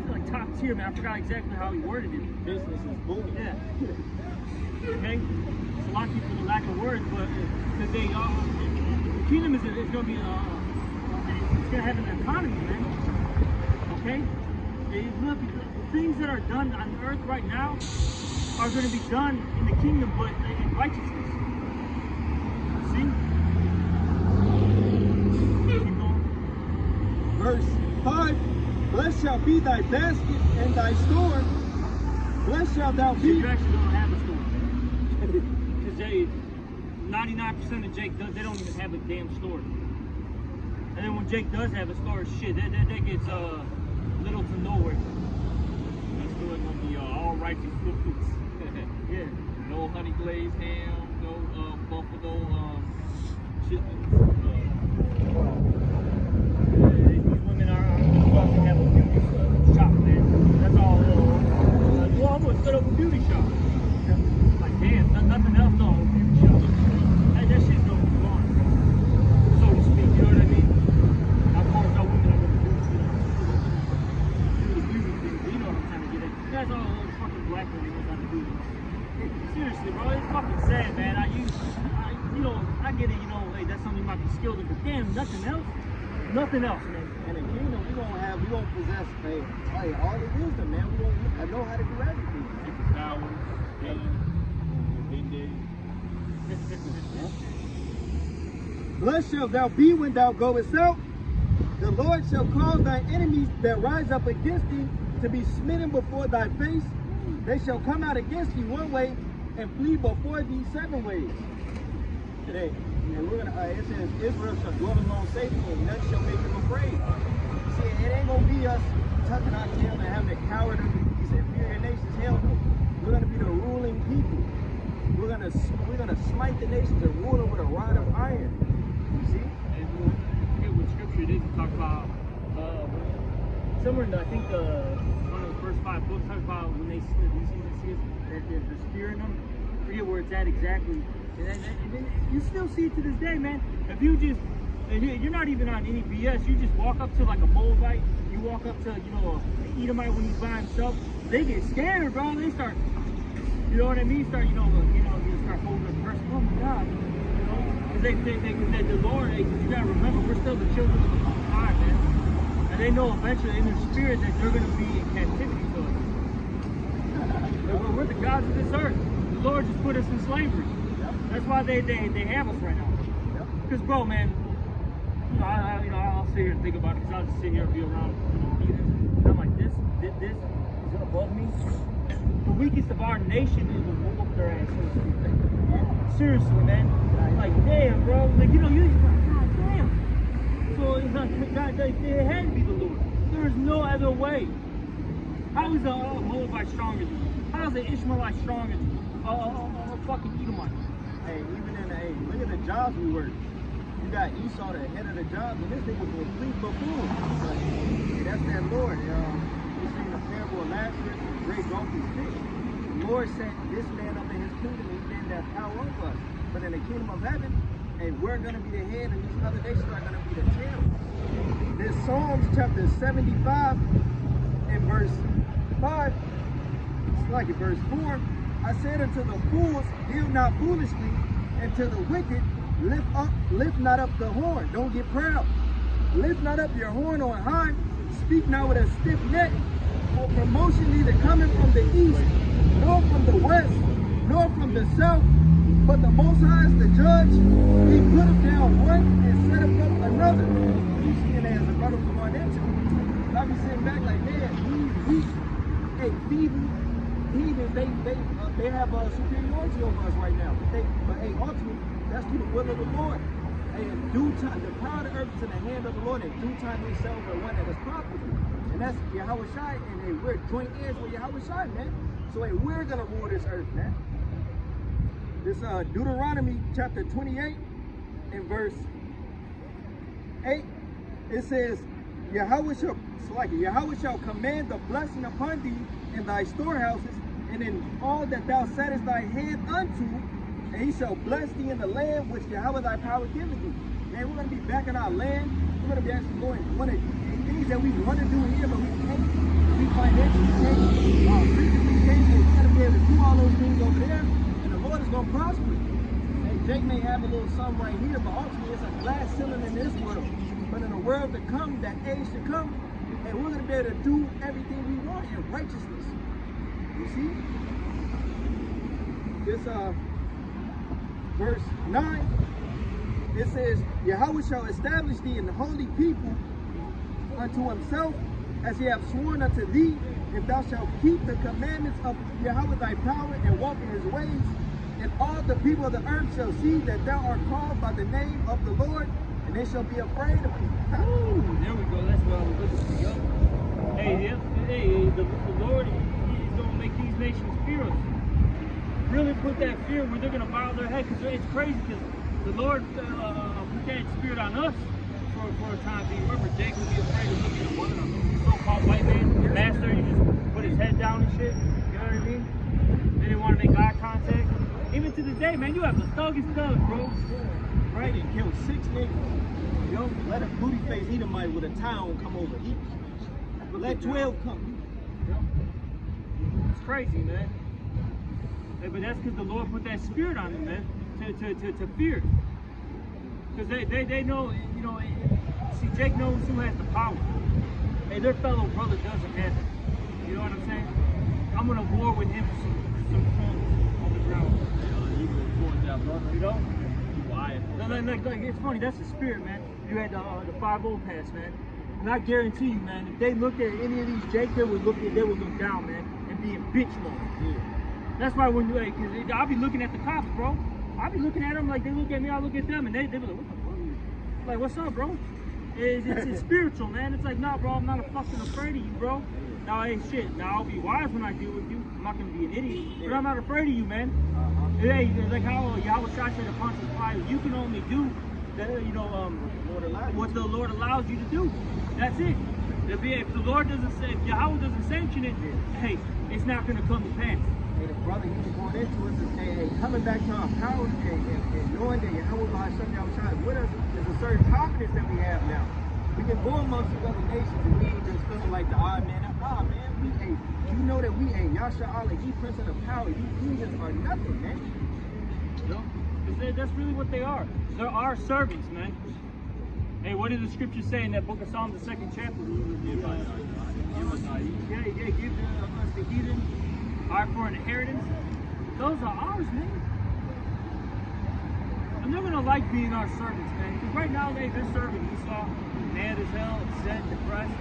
like top tier, man. I forgot exactly how he worded it. Business is booming. Yeah. Okay? So a lot of people are lack of words, but because they, the kingdom is going to be, it's going to have an economy, man. Okay? Look, the things that are done on earth right now are going to be done in the kingdom, but in righteousness. See? Keep going. Verse 5, blessed shall be thy basket and thy store. Blessed shalt thou So be. you actually don't have a store. Because 99% of Jake does, they don't even have a damn store. And then when Jake does have a store, shit, that gets little to nowhere. That's good gonna be all righteous foods. Yeah. No honey glazed ham, no buffalo chitlins. These women are supposed to have a beauty shop, man. That's all. Well, I'm gonna set up a beauty shop. Like, damn, nothing else, no, a beauty shop. That shit's gonna be gone, so to speak. You know what I mean? Of course, no women are gonna do the beauty thing. But you know what I'm trying to get at. That's all those fucking black women know how to do. Seriously, bro, it's fucking sad, man. You know, I get it. You know, hey, that's something you might be skilled in, but damn, nothing else. Nothing else, man. In the kingdom, we don't possess all the wisdom, man. I know how to do everything. Flowers, Blessed shalt thou be when thou goest out. The Lord shall cause thy enemies that rise up against thee to be smitten before thy face. They shall come out against thee one way and flee before thee 7 ways. Today, and we're gonna. It says Israel shall dwell alone safely, and none shall make them afraid. See, it ain't gonna be us tucking our tail and having to cower to these inferior nations. Hell no. We're gonna be the ruling people. We're gonna smite the nations and rule them with a rod of iron. You see? And I forget what scripture it is to talk about. Somewhere in I think one of the first 5 books talk about when they see that there's fear in them. I forget where it's at exactly. And you still see it to this day, man. If you just, you're not even on any BS. You just walk up to like a Moabite. You walk up to, you know, an Edomite when he's by himself. They get scared, bro. They start, you know what I mean? Start, you start holding the person. Oh my God, you know, because they think that the Lord. You gotta remember, we're still the children of the Most High, man. And they know eventually in their spirit that they're gonna be in captivity to us. We're the gods of this earth. The Lord just put us in slavery. That's why they have us right now. Because, bro, man, I'll sit here and think about it. Because I'll just sit here and be around heathens. And I'm like, this is above me. The weakest of our nation is will whoop their ass. Seriously, man. Like, damn, bro. Like, you like, God damn. So it's like, God, it had to be the Lord. There is no other way. How is a Moabite stronger than you? How is an Ishmaelite stronger than you? fucking Edomite. Hey, even in the, hey, look at the jobs we work. You got Esau, the head of the job, and this nigga was a complete buffoon. But hey, that's that Lord. You seen the parable of Lazarus, the great wealthy fish. The Lord sent this man up in his kingdom, and he gave that power over us. But in the kingdom of heaven, hey, we're going to be the head, and these other nations are going to be the tail. This Psalms chapter 75 and verse 5, it's like in verse 4, I said unto the fools, deal not foolishly, and to the wicked, lift not up the horn. Don't get proud. Lift not up your horn on high. Speak not with a stiff neck. For promotion neither coming from the east, nor from the west, nor from the south. But the Most High is the judge. He put him down one and set him up another. You see it as a brother was going into. I be sitting back like, man, these weak, hey, feeble, heathens, they have superiority over us right now. But hey, ultimately, that's through the will of the Lord. Hey, in due time, the power of the earth is in the hand of the Lord. In due time, they sell the one that is profitable. And that's Yahweh Shai. And hey, we're joint heirs with Yahweh Shai, man. So hey, we're going to rule this earth, man. This Deuteronomy chapter 28 and verse 8, it says, Yahweh shall command the blessing upon thee in thy storehouses, and in all that thou settest thy hand unto, and he shall bless thee in the land which Yahweh thy power giveth thee. Man, we're going to be back in our land. We're going to be actually going one of the things that we want to do here, but we can't. We financially can't. Physically can't. We're going to be able to do all those things over there, and the Lord is going to prosper. Hey, Jake may have a little something right here, but ultimately it's a glass ceiling in this world. But in the world to come, that age to come, hey, we're going to be able to do everything we want in righteousness. You see? This verse 9, it says, Yahweh shall establish thee an holy people unto himself, as he hath sworn unto thee, if thou shalt keep the commandments of Yahweh thy power and walk in his ways. And all the people of the earth shall see that thou art called by the name of the Lord, and they shall be afraid of thee. Ooh, there we go. That's what I was looking for. Hey, the Lord, he's going to make these nations fear us. Really put that fear where they're going to bow their head, because it's crazy, because the Lord put that spirit on us for a time being. Remember, Jake would be afraid of looking at one of them so-called white man, the master, he just put his head down and shit. You know what I mean? They didn't want to make eye contact. Even to this day, man, you have the thuggest thug, bro. Right? They killed 6 niggas. Yo, let a booty face Edomite with a towel come over. Let 12 come. It's crazy, man. Hey, but that's because the Lord put that spirit on them, man, to fear. Because they know, you know, see, Jake knows who has the power. Hey, their fellow brother doesn't have it. You know what I'm saying? I'm going to war with him for some crumbs on the ground. You know? Like, it's funny, that's the spirit, man. You had the 5-0 pass, man. And I guarantee you, man, if they looked at any of these Jake, they would look down, man, and be in bitch mode. Yeah. That's why when you, like, cause I'll be looking at the cops, bro. I'll be looking at them like they look at me, I look at them, and they be like, what the fuck? Like, what's up, bro? It's spiritual, man. It's like, nah, bro, I'm not fucking afraid of you, bro. Now, hey, shit. Now, I'll be wise when I deal with you. I'm not gonna be an idiot, but I'm not afraid of you, man. Hey, like how Yahweh Shai said to Pontius Pilate, you can only do that, you know, what the Lord allows you to do. That's it. If the Lord doesn't say, if Yahweh doesn't sanction it, hey, it's not gonna come to pass. Hey, the brother he was going into us is, hey, coming back to our power and knowing that Yahweh Shai with us is a certain confidence that we have now. We can go amongst the other nations and we ain't just feeling like the odd man. Nah, man, we ain't. You know that we ain't. Yasha Allah, he Prince of the Power. You heathens are nothing, man. You know? Because that's really what they are. They're our servants, man. Hey, what did the scripture say in that book of Psalms, the 2nd chapter? Give us the heathen, our for an inheritance. Those are ours, man. And they're gonna like being our servants, man. Because right now they're serving Esau, mad as hell, upset, depressed.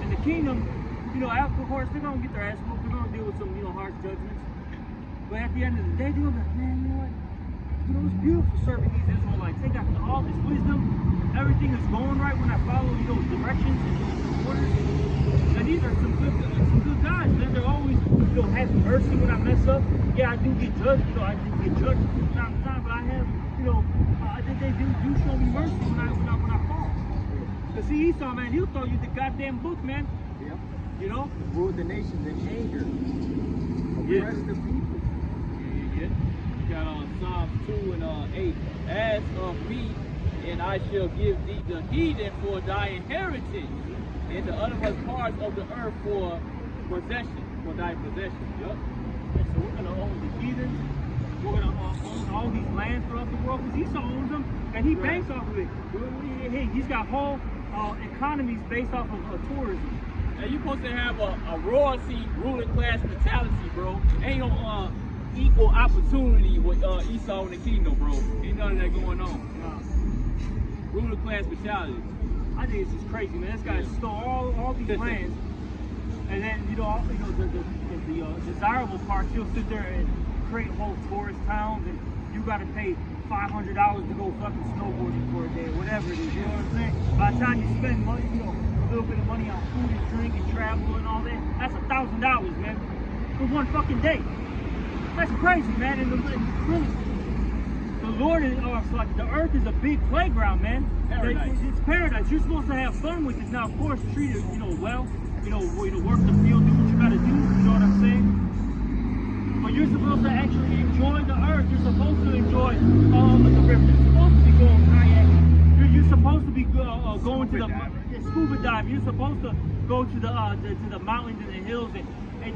In the kingdom, you know, of course, they're gonna get their ass whooped. They're gonna deal with some, you know, harsh judgments. But at the end of the day, they're like, man, you know what? You know, it's beautiful serving these Israelites. They got all this wisdom. Everything is going right when I follow, you know, directions and orders. And these are some good guys, man. They're always, you know, have mercy when I mess up. Yeah, I do get judged, you know, I do get judged from time to time, but I have, you know, they do show me mercy when I fall. Cause see, Esau, man, he'll throw you the goddamn book, man. Yep. You know? Rule the nations in anger. Oppress the people. Yeah. You got Psalms 2 and 8. As of me, and I shall give thee the heathen for thy inheritance, and the uttermost parts of the earth for possession, for thy possession. Yup. And so we're gonna own the heathens. We're gonna own all these lands throughout the world because Esau owns them, and he banks off of it. Hey, he's got whole economies based off of tourism. And you supposed to have a royalty, ruling class mentality, bro. Ain't no equal opportunity with Esau in the kingdom, bro. Ain't none of that going on. Ruling class mentality. I think it's just crazy, man. This guy stole all these lands, and then the desirable parts, he'll sit there and create whole tourist towns, and you got to pay $500 to go fucking snowboarding for a day, whatever it is. You know what I'm saying? By the time you spend money, you know, a little bit of money on food and drink and travel and all that, that's $1,000, man, for one fucking day. That's crazy, man. And really, the Lord is, like the earth is a big playground, man. Paradise. It's paradise. You're supposed to have fun with it. Now, of course, treat it, you know, well. You know, work the field, do what you gotta do. You know what I'm saying? But you're supposed to actually enjoy the earth. You're supposed to enjoy the river. You're supposed to be going kayaking. You're supposed to be going to the scuba dive. You're supposed to go to the mountains and the hills and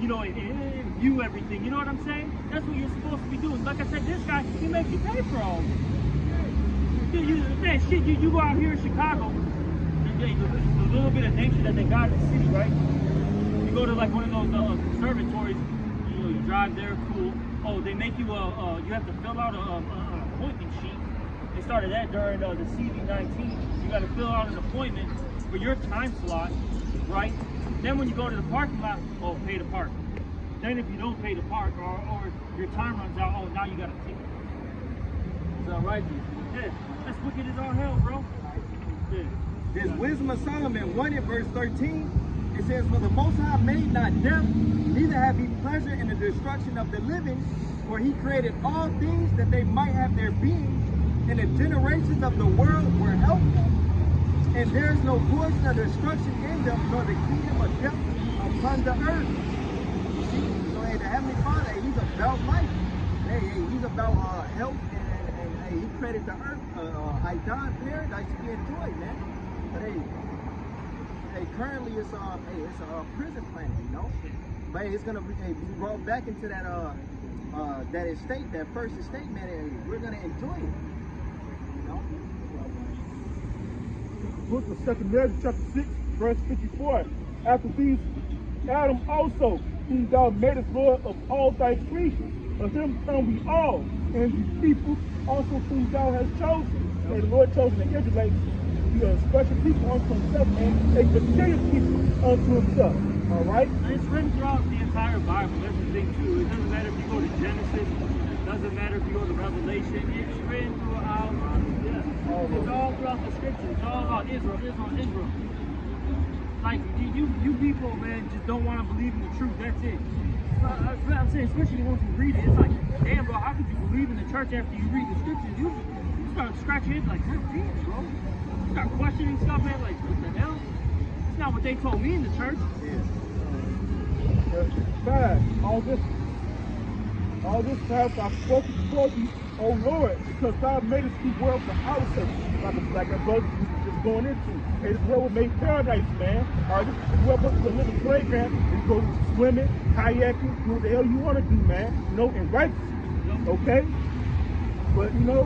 you know and view everything. You know what I'm saying? That's what you're supposed to be doing. Like I said, this guy, he makes you pay for all of it. Man, shit, you go out here in Chicago, the little bit of nature that they got in the city, right? You go to like one of those conservatories, you know, you drive there, cool. Oh, they make you you have to fill out an appointment sheet. They started that during the CV-19. You got to fill out an appointment for your time slot, right? Then when you go to the parking lot, oh, pay to park. Then if you don't pay to park or your time runs out, oh, now you got a ticket. Is that right? Yeah, that's wicked as all hell, bro. Yeah. This Wisdom of Solomon 1 in verse 13, it says, for the Most High made not death, neither have he pleasure in the destruction of the living, for he created all things that they might have their being, and the generations of the world were helpful. And there is no portion of destruction in them, nor the kingdom of death upon the earth. See? So hey, the Heavenly Father, hey, he's about life. Hey, he's about health, and hey, he created the earth, Idan paradise to be enjoyed, man. But hey, currently it's a prison planet, you know. But hey, it's gonna be brought back into that that estate, that first estate, man. And we're gonna enjoy it, you know. Book of 2 Samuel, chapter 6, verse 54. After these, Adam also, whom thou madest Lord of all thy creation, of him come we all, and these people also whom thou hast chosen. And the Lord chosen the Israelites, a special people unto himself, and a peculiar people unto himself. All right? And it's written throughout the entire Bible. That's the thing too. It doesn't matter if you go to Genesis. It doesn't matter if you go to Revelation. It's written throughout. It's all throughout the scriptures. It's all about Israel, Israel, Israel. Like you people, man, just don't want to believe in the truth. That's it. That's what I'm saying. Especially once you read it, it's like, damn, bro, how could you believe in the church after you read the scriptures? You start scratching it like, damn, bro. You start questioning stuff, man. Like, what the hell? It's not what they told me in the church. Five, all this time I've spoken before thee, O Lord, because thou madest the world for our sake, like a brother just going into. And this world was made paradise, man. All right, this world was a little playground. You go swimming, kayaking, do what the hell you want to do, man. You know, and righteous, okay? But you know,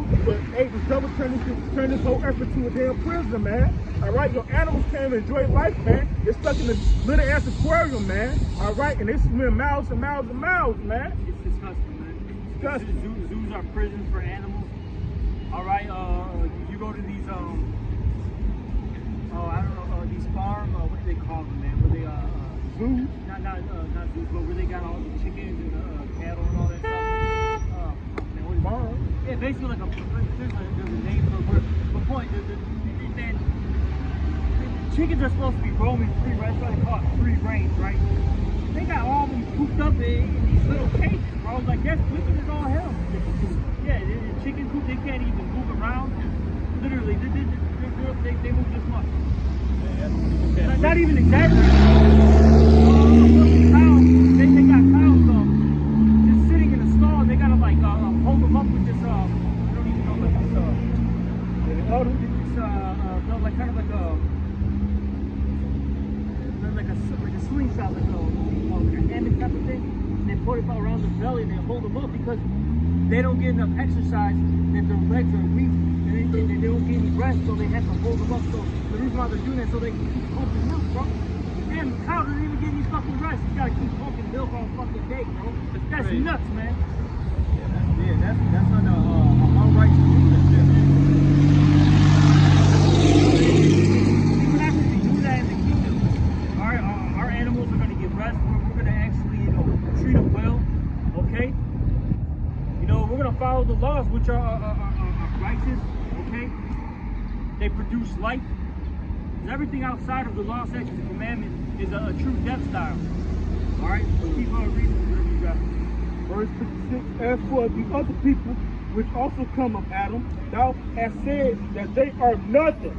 hey, the devil turned this whole effort to a damn prison, man. All right, your animals can't enjoy life, man. They're stuck in this little ass aquarium, man. All right, and they swim miles and miles and miles, man. It's disgusting, man. Disgusting. Zoos are prisons for animals. All right, you go to these I don't know, these farm, what do they call them, man? Where they Zoos? Not zoos, but where they got all the chickens and cattle and all that stuff. Man, what is Farm? Yeah, basically like there's a name for it. The point, chickens are supposed to be roaming free, right? That's why they call it free range, right? they got all of them cooped up in these little cages, bro. Like, that's wicked as all hell. Yeah, the chicken coop, they can't even move around. Literally, they move this much. Yeah, not even exaggerating. Cows, they got cows just sitting in a stall. They gotta like hold them up with this I don't even know, like this like kind of like a slingshot, like a hammock type of thing. And they put it around their belly and they hold them up because they don't get enough exercise and their legs are weak and they don't get any rest, so they have to hold them up. So the reason why they're doing that, so they can keep pumping milk, bro. Damn, the cow doesn't even get any fucking rest. You gotta keep pumping milk all fucking day, bro. That's crazy. Nuts, man. That's under unrighteous rulership, man. We're not gonna be doing that in the kingdom. Our animals are gonna get rest. We're gonna actually, treat them well. Okay. We're gonna follow the laws, which are righteous. Okay. They produce life. Everything outside of the law, statutes, and commandments is a true death style. All right, so keep on reading. Verse 56, as for the other people which also come of Adam, thou hast said that they are nothing.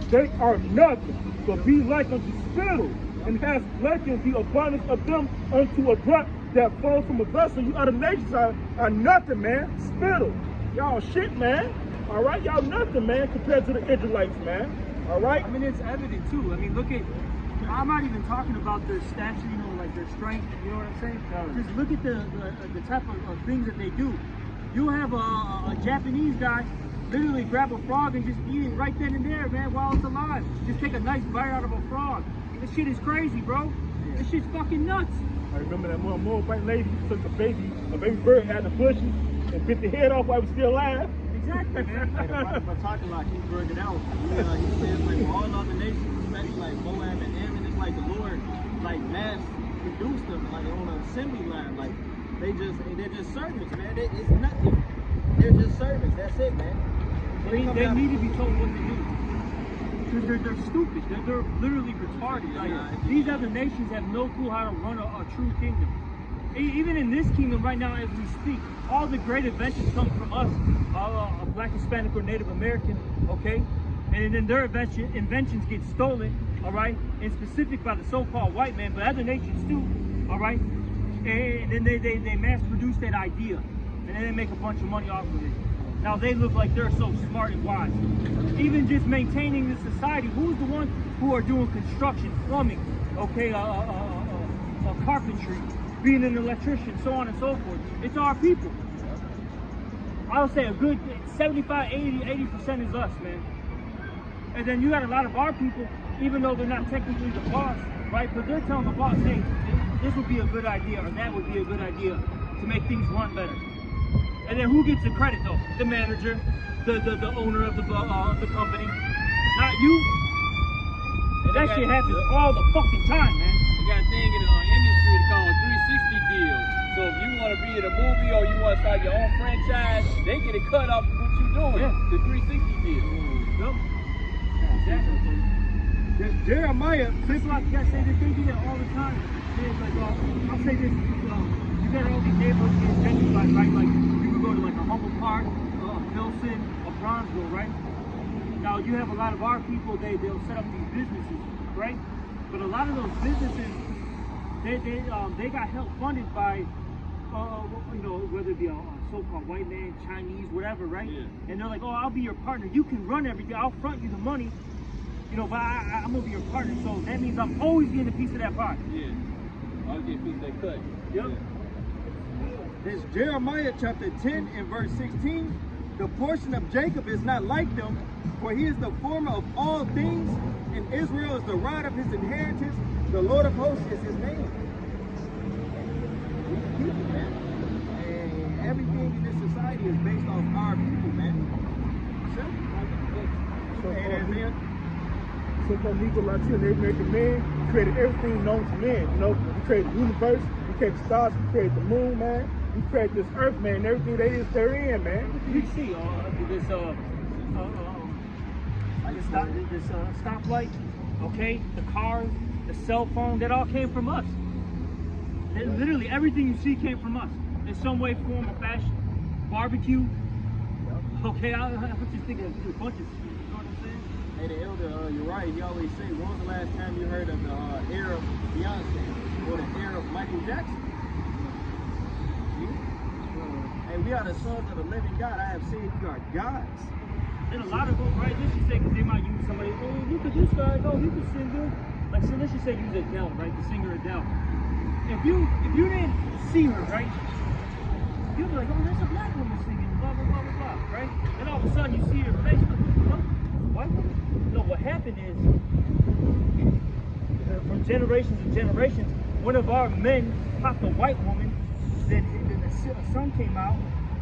They are nothing, but be like unto spittle, and hast likened the abundance of them unto a drop that falls from a vessel. You other nations are nothing, man. Spittle. Y'all shit, man. All right, y'all nothing, man, compared to the Israelites, man. All right? I mean, it's evident, too. I mean, look at, I'm not even talking about their stature, like their strength, you know what I'm saying? Just look at the type of things that they do. You'll have a Japanese guy literally grab a frog and just eat it right then and there, man, while it's alive. Just take a nice bite out of a frog. This shit is crazy, bro. This shit's fucking nuts. I remember that one white lady took a baby bird out of the bushes and bit the head off while it was still alive. Exactly, man. But talking like he's bringing out, he says like all other nations, especially like Moab and Ammon, it's like the Lord like mass produced them like on an assembly line. Like they're just servants, man. It's nothing. They're just servants. That's it, man. They need to be told what to do. Because they're stupid. They're literally retarded. Like, these other nations have no clue how to run a true kingdom. Even in this kingdom right now as we speak, all the great inventions come from us, Black, Hispanic, or Native American, okay? And then their inventions get stolen, all right? And specific by the so-called white man, but other nations too, all right? And then they mass produce that idea, and then they make a bunch of money off of it. Now they look like they're so smart and wise. Even just maintaining the society, who's the ones who are doing construction, plumbing, okay, carpentry, being an electrician, so on and so forth? It's our people. I would say a good 75, 80% is us, man. And then you got a lot of our people, even though they're not technically the boss, right? But they're telling the boss, hey, this would be a good idea, or that would be a good idea to make things run better. And then who gets the credit though? The manager, the owner of the company, not you. And that shit happens all the fucking time, man. They got a thing in the industry called 360 deals. So if you want to be in a movie or you want to start your own franchise, they get a cut off of what you're doing. Yeah. The 360 deal. Yep. Exactly. Jeremiah, People like that say this, they do that all the time. It's like, I'll say this, you got all these neighborhoods getting gentrified, right? Like, you can go to like a Humble Park, a Pilsen, a Bronzeville, right? Now, you have a lot of our people, they'll set up these businesses, right? But a lot of those businesses, they got help funded by, whether it be a so-called white man, Chinese, whatever, right? Yeah. And they're like, oh, I'll be your partner. You can run everything. I'll front you the money, but I'm going to be your partner. So that means I'm always getting a piece of that pie. Yeah. I'll get a piece of that cut. Yep. Yeah. it's Jeremiah chapter 10 and verse 16. The portion of Jacob is not like them, for he is the former of all things, and Israel is the rod of his inheritance. The Lord of hosts is his name. We the people, man. And everything in this society is based off our people, man. So-called Negro Latino, Native American man, created everything known to men. We created the universe, we created the stars, we created the moon, man. We created this earth, man, and everything they're in, man. You see this stoplight, okay, the cars, the cell phone, that all came from us. Literally everything you see came from us in some way, form, or fashion. Barbecue. Okay, I just think of bunches. You know what I'm saying? Hey, the elder, you're right. He always say, when was the last time you heard of the Arab Beyonce or the Arab Michael Jackson? Hey, we are the sons of the living God. I have said you are gods. And a lot of them, right? Let's just say, because they might use somebody, oh, look at this guy, no, he can sing good. Like, so let's just say use Adele, right? The singer Adele. If you didn't see her, right? You'd be like, oh, that's a black woman singing, blah, blah, blah, blah, blah, right? And all of a sudden you see her face, like, oh, white woman? No, what happened is, from generations and generations, one of our men popped a white woman, then a son came out,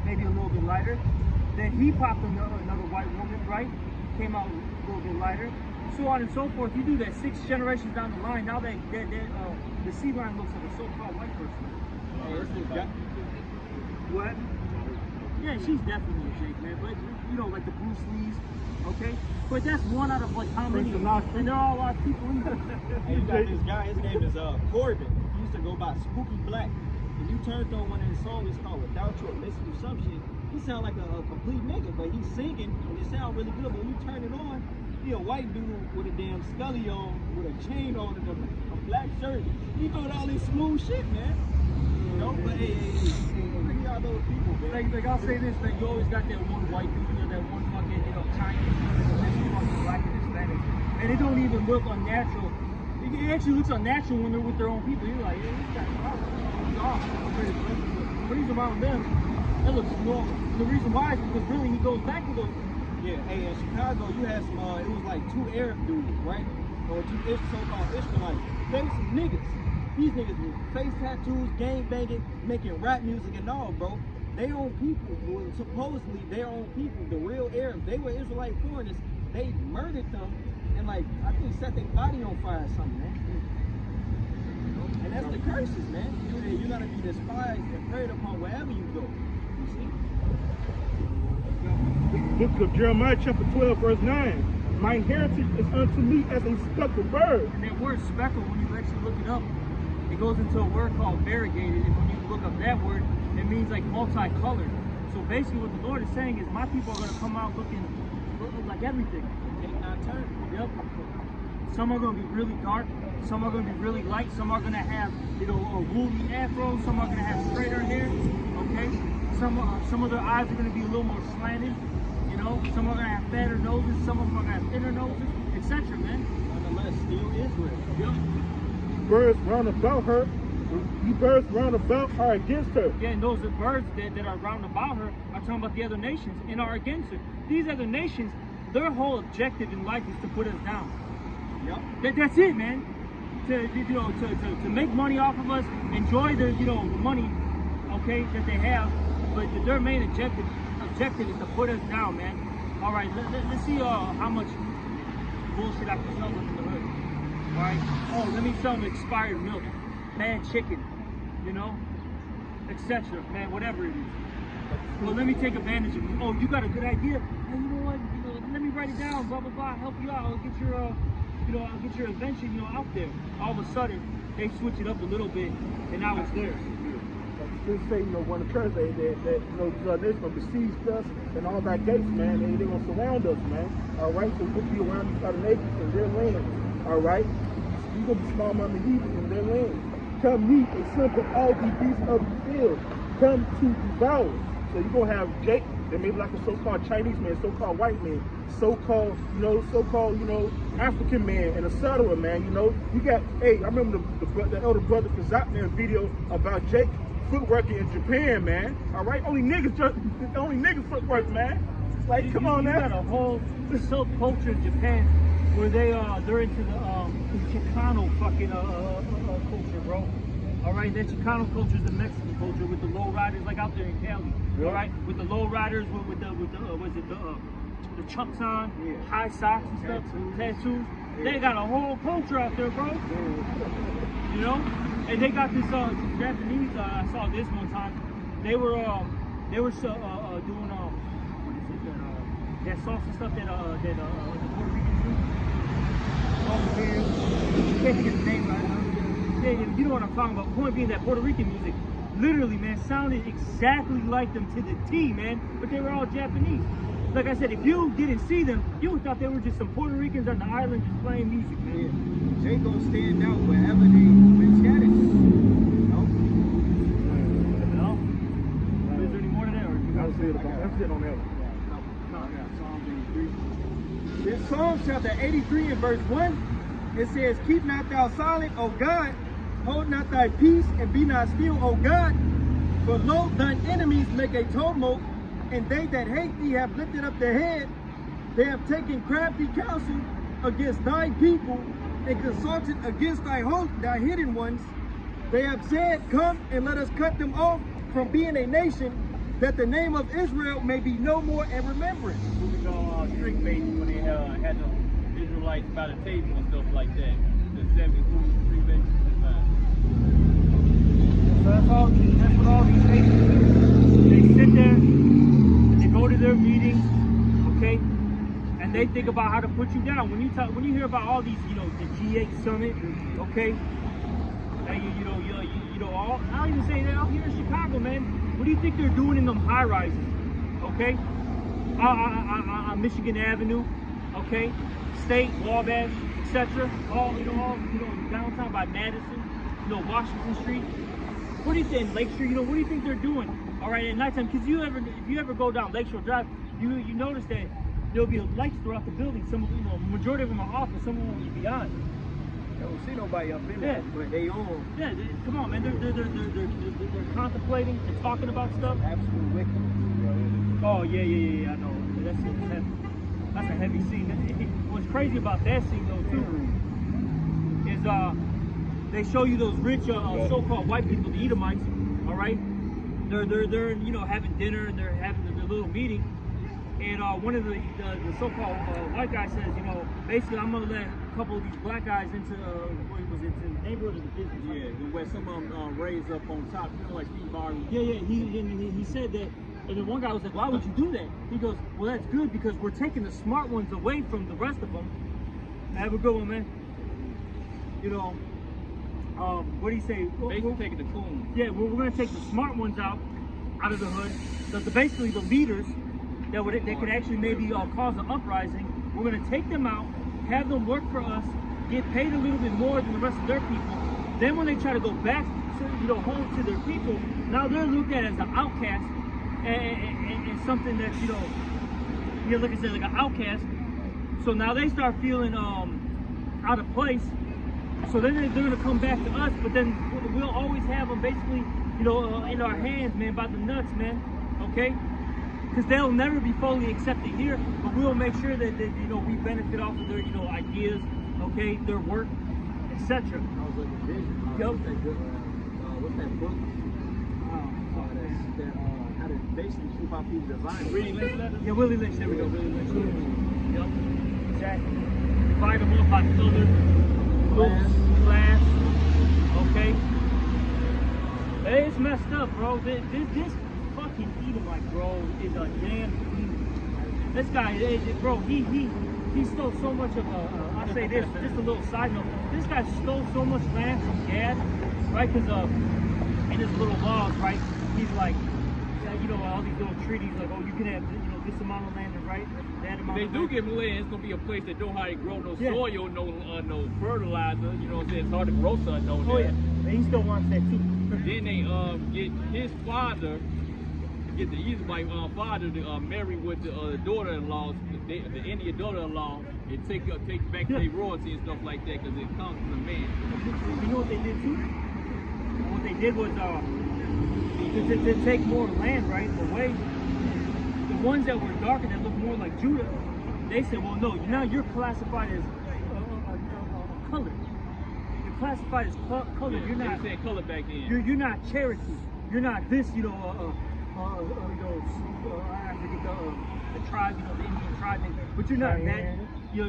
maybe a little bit lighter, then he popped another white woman, right? Came out a little bit lighter, so on and so forth. You do that 6 generations down the line, now the seed line looks like a so-called white person. What? Yeah, she's definitely a Jake, man. But you know, like the Bruce Lees, okay? But that's one out of like how many? And there are a lot of people in there. Hey, you got this guy, his name is Corbin. He used to go by Spooky Black. If you turned on one of his songs, it's called Without You or Listen to Some Shit. He sound like a complete nigga, but he's singing and it sound really good. But when you turn it on, he a white dude with a damn scully on, with a chain on and a black shirt. He doing all this smooth shit, man. You know, but hey, look at all those people, man. Like I'll say this, man, you always got that one white dude, you know, that one fucking, you know, Chinese dude, that's fucking black and Hispanic. And it don't even look unnatural. It actually looks unnatural when they're with their own people. You're like, yeah, this guy's awesome. When he's around them, that looks normal. And the reason why is because really he goes back to those. Yeah, hey, in Chicago, you had some, it was like 2 Arab dudes, right? Or 2 so-called Israelites. They were some niggas. These niggas with face tattoos, gang banging, making rap music and all, bro. They own people, well, supposedly their own people, the real Arabs. They were Israelite foreigners. They murdered them and like, I think set their body on fire or something, man. And that's the curses, man. You're gonna be despised and preyed upon wherever you go. You see? Book of Jeremiah chapter 12 verse 9. My heritage is unto me as a speckled bird. And that word speckled, when you actually look it up, it goes into a word called variegated, and when you look up that word, it means like multicolored. So basically what the Lord is saying is my people are going to come out looking like everything. Take not turn. Yep. Some are going to be really dark, some are going to be really light, some are going to have, you know, a woolly afro, some are going to have straighter hair, okay? Some of their eyes are going to be a little more slanted, you know? Some are going to have fatter noses, some of them are going to have thinner noses, etc., man. Nonetheless, still Israel. Yep. Birds round about her, you birds round about are against her. Yeah, and those are birds that are round about her are talking about the other nations and are against her. These other nations, their whole objective in life is to put us down. Yep. That's it, man. To make money off of us, enjoy the money, okay, that they have, but their main objective is to put us down, man. All right, let's see how much bullshit I can sell them in the hood. All right. Oh, let me sell them expired milk, bad chicken, you know, etc. Man, whatever it is. Well, let me take advantage of you. Oh, you got a good idea? Hey, you know what? Let me write it down. Blah blah blah. Help you out. I'll get your I'll get your invention, out there. All of a sudden, they switch it up a little bit, and now it's theirs. Just say, when the curse that they're gonna besiege us and all that gates, man, they're gonna surround us, man. All right, so we'll be around these other nations in their land. All right, you're gonna be small among the heathen in their land. Come ye, assemble all the beasts of the field. Come to devour. So you're gonna have Jake. They may be like a so-called Chinese man, so-called white man, so-called African man, and etc. man. You got, hey, I remember the elder brother Kazak man video about Jake footworking in Japan, man. All right, only niggas footwork, man. Like, come on, man. You got a whole subculture in Japan where they're into the Chicano fucking culture, bro. All right, that Chicano culture is the Mexican culture with the low riders, like out there in Cali. Yeah. All right, with the low riders, with the chucks on, yeah, high socks and stuff, tattoos. Yeah. They got a whole culture out there, bro. Yeah. You know, and they got this Japanese. I saw this one time. They were doing what is it, that sauce and stuff that the Puerto Ricans do. Oh man, I can't think of the name right now. you know what I'm talking about. Point being that Puerto Rican music, literally, man, sounded exactly like them to the T, man. But they were all Japanese. Like I said, if you didn't see them, you would thought they were just some Puerto Ricans on the island just playing music, man. Yeah. Jay gonna stand out wherever they been scattered. You know? Is there any more to that, or you That's it. That's it on that one. In Psalms chapter 83 and verse 1, it says, keep not thou silent, O God, hold not thy peace, and be not still, O God, for lo, thine enemies make a tumult, and they that hate thee have lifted up their head. They have taken crafty counsel against thy people, and consulted against thy host, thy hidden ones. They have said, come and let us cut them off from being a nation, that the name of Israel may be no more in remembrance. We go street baiting when they had the Israelites by the table and stuff like that. The 70 food street baiting. So that's what all these nations do. They sit there, they go to their meetings, okay, and they think about how to put you down. When you hear about all these, you know, the G8 summit, okay, and you know, all, I'll even say that out here in Chicago, man. What do you think they're doing in them high rises? Okay, on Michigan Avenue, okay, State, Wabash, etc. All downtown by Madison, Washington Street. What do you think, Lakeshore? What do you think they're doing? All right, at nighttime, because if you ever go down Lakeshore Drive, you notice that there'll be lights throughout the building. Some, majority of them are off, and some of them will be on. I don't see nobody up in there, but they on. Yeah, come on, man. They're contemplating, they're talking about stuff. Absolute wickedness. Oh yeah. I know. That's a heavy scene. What's crazy about that scene though too is they show you those rich so-called white people, the Edomites. All right, they're having dinner and they're having their little meeting. And one of the so-called white guy says, basically I'm gonna let a couple of these black guys into the neighborhood of the business. Yeah, where some of them raised up on top, like Steve Harvey. Yeah. He said that, and then one guy was like, "Why would you do that?" He goes, "Well, that's good because we're taking the smart ones away from the rest of them." Have a good one, man. What do you say? Basically taking the coons. Yeah, we're gonna take the smart ones out of the hood. So basically the leaders that could actually maybe cause an uprising, we're going to take them out, have them work for us, get paid a little bit more than the rest of their people. Then when they try to go back to home to their people, now they're looked at as an outcast and something that like I said, like an outcast. So now they start feeling out of place. So then they're going to come back to us, but then we'll always have them basically in our hands, man, by the nuts, man. Okay. Because they'll never be fully accepted here, but we'll make sure that we benefit off of their ideas, okay, their work, etc. I was looking at vision. What's that book? How to basically keep our people divided. Willie Lynch letter? Yeah, Willie Lynch. There we go. Willie Lynch. Yep. Exactly. Divide them up by color, class. Okay. Hey, it's messed up, bro. This fucking Edomite, bro, is a damn thief. This guy, bro, he stole so much of I'll say this, just a little side note. This guy stole so much land from Gad, right? Because in his little laws, right, he's like, all these little treaties, like, oh, you can have, this amount of land, right? That amount They of do land. give them land. It's gonna be a place that don't how to grow no soil, no fertilizer. You know what I'm saying? It's hard to grow something over Oh there. yeah, and he still wants that too. Then they get his father, get the Edomite father to marry with the daughter-in-law, the Indian daughter-in-law, and take back their royalty and stuff like that because it comes from the man. You know what they did too? What they did was to take more land, right, away. The ones that were darker, that looked more like Judah, they said, well, no, now you're classified as color. You're classified as color. Yeah, you're not saying color back then. You're not Cherokee. You're not this, I forget the tribe, the Indian tribe, but you're not that.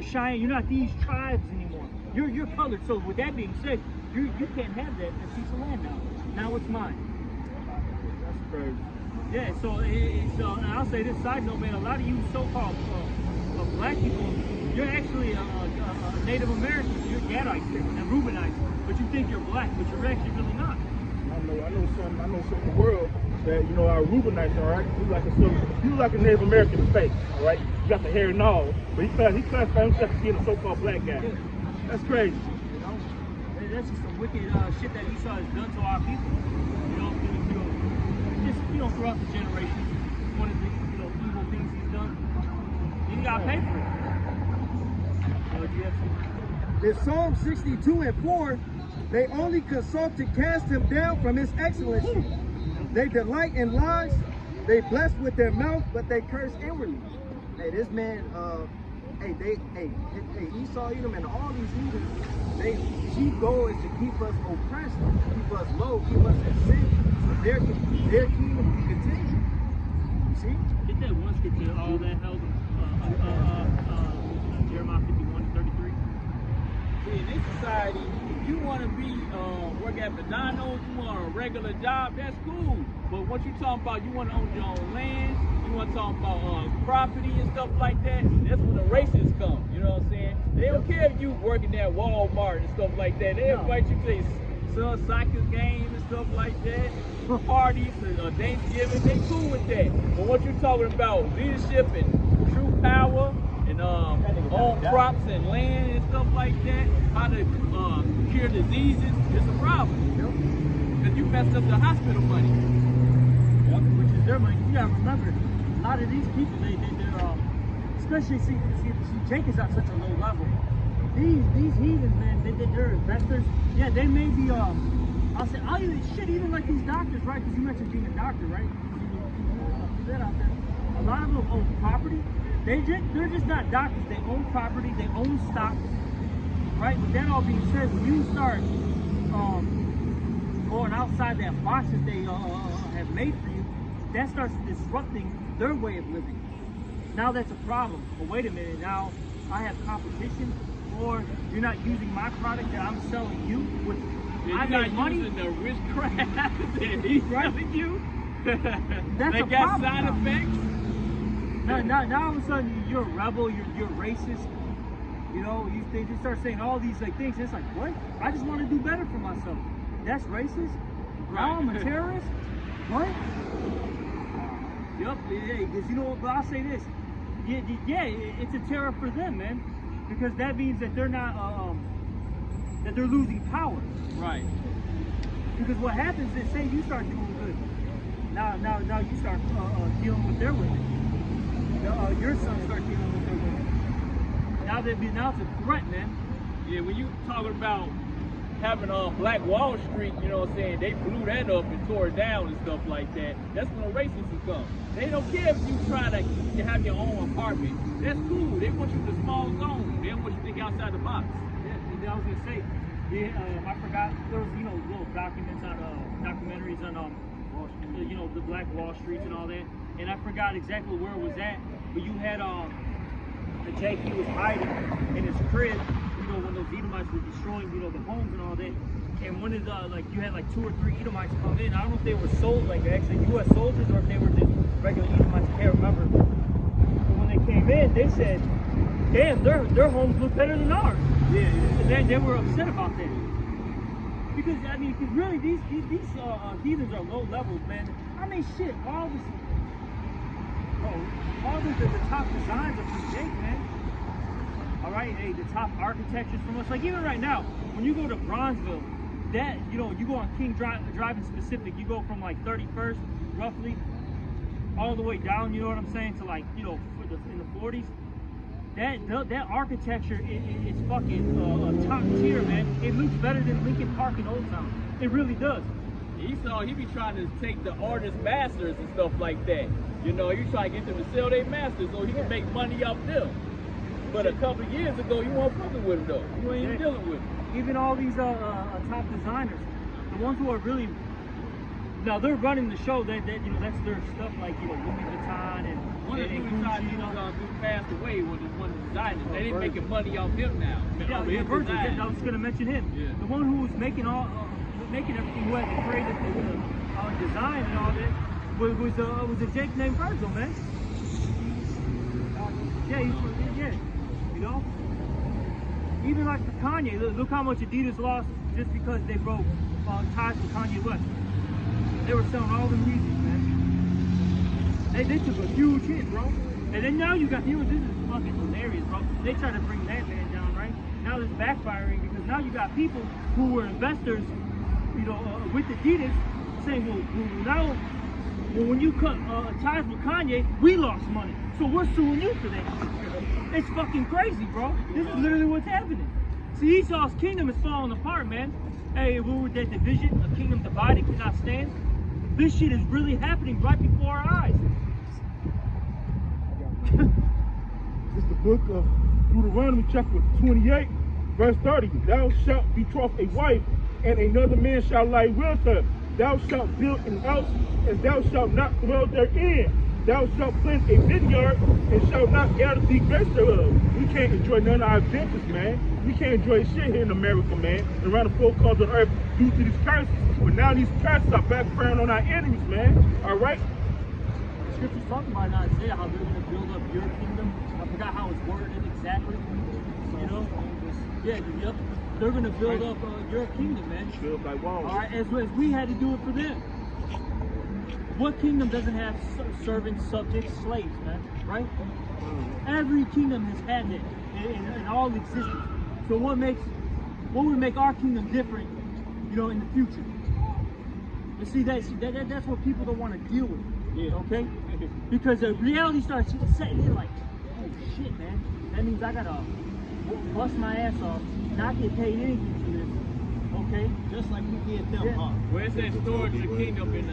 Cheyenne. You're not these tribes anymore. You're colored. So with that being said, you can't have that piece of land now. Now it's mine. That's crazy. Yeah. So and I'll say this side note, man. A lot of you so-called black people, You're actually a Native American. You're Gadites and Reubenites, but you think you're black, but you're actually really not. I know some in the world that, you know, our Reubenites, all right? He was like a Native American face, all right? He got the hair and all, but he classified himself as being a so-called black guy. Yeah. That's crazy. You know, that's just some wicked shit that Esau has done to our people. You know, just throughout the generations, one of the evil things he's done. You gotta pay for it. In Psalm 62 and 4, they only consult to cast him down from his excellency. They delight in lies, they bless with their mouth, but they curse inwardly. Hey, this man, Esau, Edom, and all these heathens, their chief goal is to keep us oppressed, keep us low, keep us in sin, so their kingdom can continue. You see? Get that one scripture, all that held Jeremiah 51:33. See, in this society, if you want to be work at McDonald's, you want a regular job, that's cool. But what you talking about, you want to own your own land, you want to talk about property and stuff like that, that's when the racists come. You know what I'm saying? They don't care if you working at Walmart and stuff like that. They invite you to their son soccer games and stuff like that, parties, Thanksgiving, they cool with that. But what you talking about, leadership and true power, and own crops and land and stuff like that, how to cure diseases, it's a problem. Because you messed up the hospital money. Which is their money. You gotta remember, a lot of these people, they're especially see Jake is at such a low level. These heathens, man, they're investors. Yeah, they may be even like these doctors, right? Because you mentioned being a doctor, right? You that out there. A lot of them own property. They're just not doctors. They own property. They own stocks, right? With that all being said, when you start going outside that box that they have made for you, that starts disrupting their way of living. Now that's a problem. But wait a minute. Now I have competition, or you're not using my product that I'm selling you with. I got money. Using the witchcraft that he's selling you. That's they a got problem side now. effects. Now all of a sudden you're a rebel, you're racist. You know, they just start saying all these like things. It's like, what? I just want to do better for myself. That's racist. Now I'm a terrorist. What? Yup. Because you know what? But I'll say this. Yeah, it's a terror for them, man. Because that means that they're not that they're losing power. Right. Because what happens is, say you start doing good. Now you start dealing with their women. Your sons start dealing with their women. Now it's a threat, man. Yeah, when you talking about having Black Wall Street, you know what I'm saying, they blew that up and tore it down and stuff like that. That's when the racists will come. They don't care if you try to have your own apartment. That's cool. They want you to small zone. They don't want you to think outside the box. Yeah, I was gonna say, I forgot there was little documentaries on the Black Wall Streets and all that, and I forgot exactly where it was at. But you had Jake, he was hiding in his crib, when those Edomites were destroying, the homes and all that. And one of the, you had 2 or 3 Edomites come in. I don't know if they were actually U.S. soldiers or if they were just regular Edomites. I can't remember. But when they came in, they said, damn, their homes look better than ours. Yeah. And they were upset about that. Because, really, these heathens are low levels, man. I mean, shit, all the top designs are from Jake, man. All right, hey, the top architectures from us. Like even right now, when you go to Bronzeville, that you go on King Drive in specific, you go from 31st roughly all the way down. You know what I'm saying? To in the 40s. That architecture is fucking top tier, man. It looks better than Lincoln Park in Old Town. It really does. He be trying to take the artist masters and stuff like that. You try to get them to sell their masters so he can make money off them. But a couple of years ago, you weren't fucking with him though. You ain't even dealing with him. Even all these top designers, the ones who are really, now they're running the show. That's their stuff, like Louis Vuitton and one of the Louis Vuitton dudes passed away when one of the designers. They didn't making money off him now. Virgil. I was gonna mention him. Yeah. The one who was making everything, who had created the design and all that, was a Jake named Virgil, man. Yeah. yo. Even like for Kanye, look how much Adidas lost just because they broke ties with Kanye West. They were selling all the music, man. They took a huge hit, bro. And then now you got, this is fucking hilarious, bro. They try to bring that man down, right? Now it's backfiring because now you got people who were investors, you know, with Adidas saying, well now, when you cut ties with Kanye, we lost money. So we're suing you for that. It's fucking crazy, bro. This is literally what's happening. See, Esau's kingdom is falling apart, man. Hey, we were that division, a kingdom divided cannot stand. This shit is really happening right before our eyes. It's the book of Deuteronomy chapter 28, verse 30. Thou shalt betroth a wife, and another man shall lie with her. Thou shalt build an house, and thou shalt not dwell therein. Thou shalt plant a vineyard, and shalt not gather the grapes thereof. We can't enjoy none of our adventures, man. We can't enjoy shit here in America, man, and around the four corners of the earth due to these curses. But now these curses are backfiring on our enemies, man. All right? Scripture's talking about in Isaiah how they're going to build up your kingdom. I forgot how it's worded exactly. You know? Yeah, yep. They're going to build up your kingdom, man. Build like walls. All right, as we had to do it for them. What kingdom doesn't have servants, subjects, slaves, man? Right? Every kingdom has had that in all existence. So what would make our kingdom different, you know, in the future? But see, that's what people don't want to deal with. Yeah. Okay? Because the reality starts setting in like, oh shit, man. That means I gotta bust my ass off, not get paid anything for this. Okay? Just like we did them, huh? Where's that storage of the kingdom in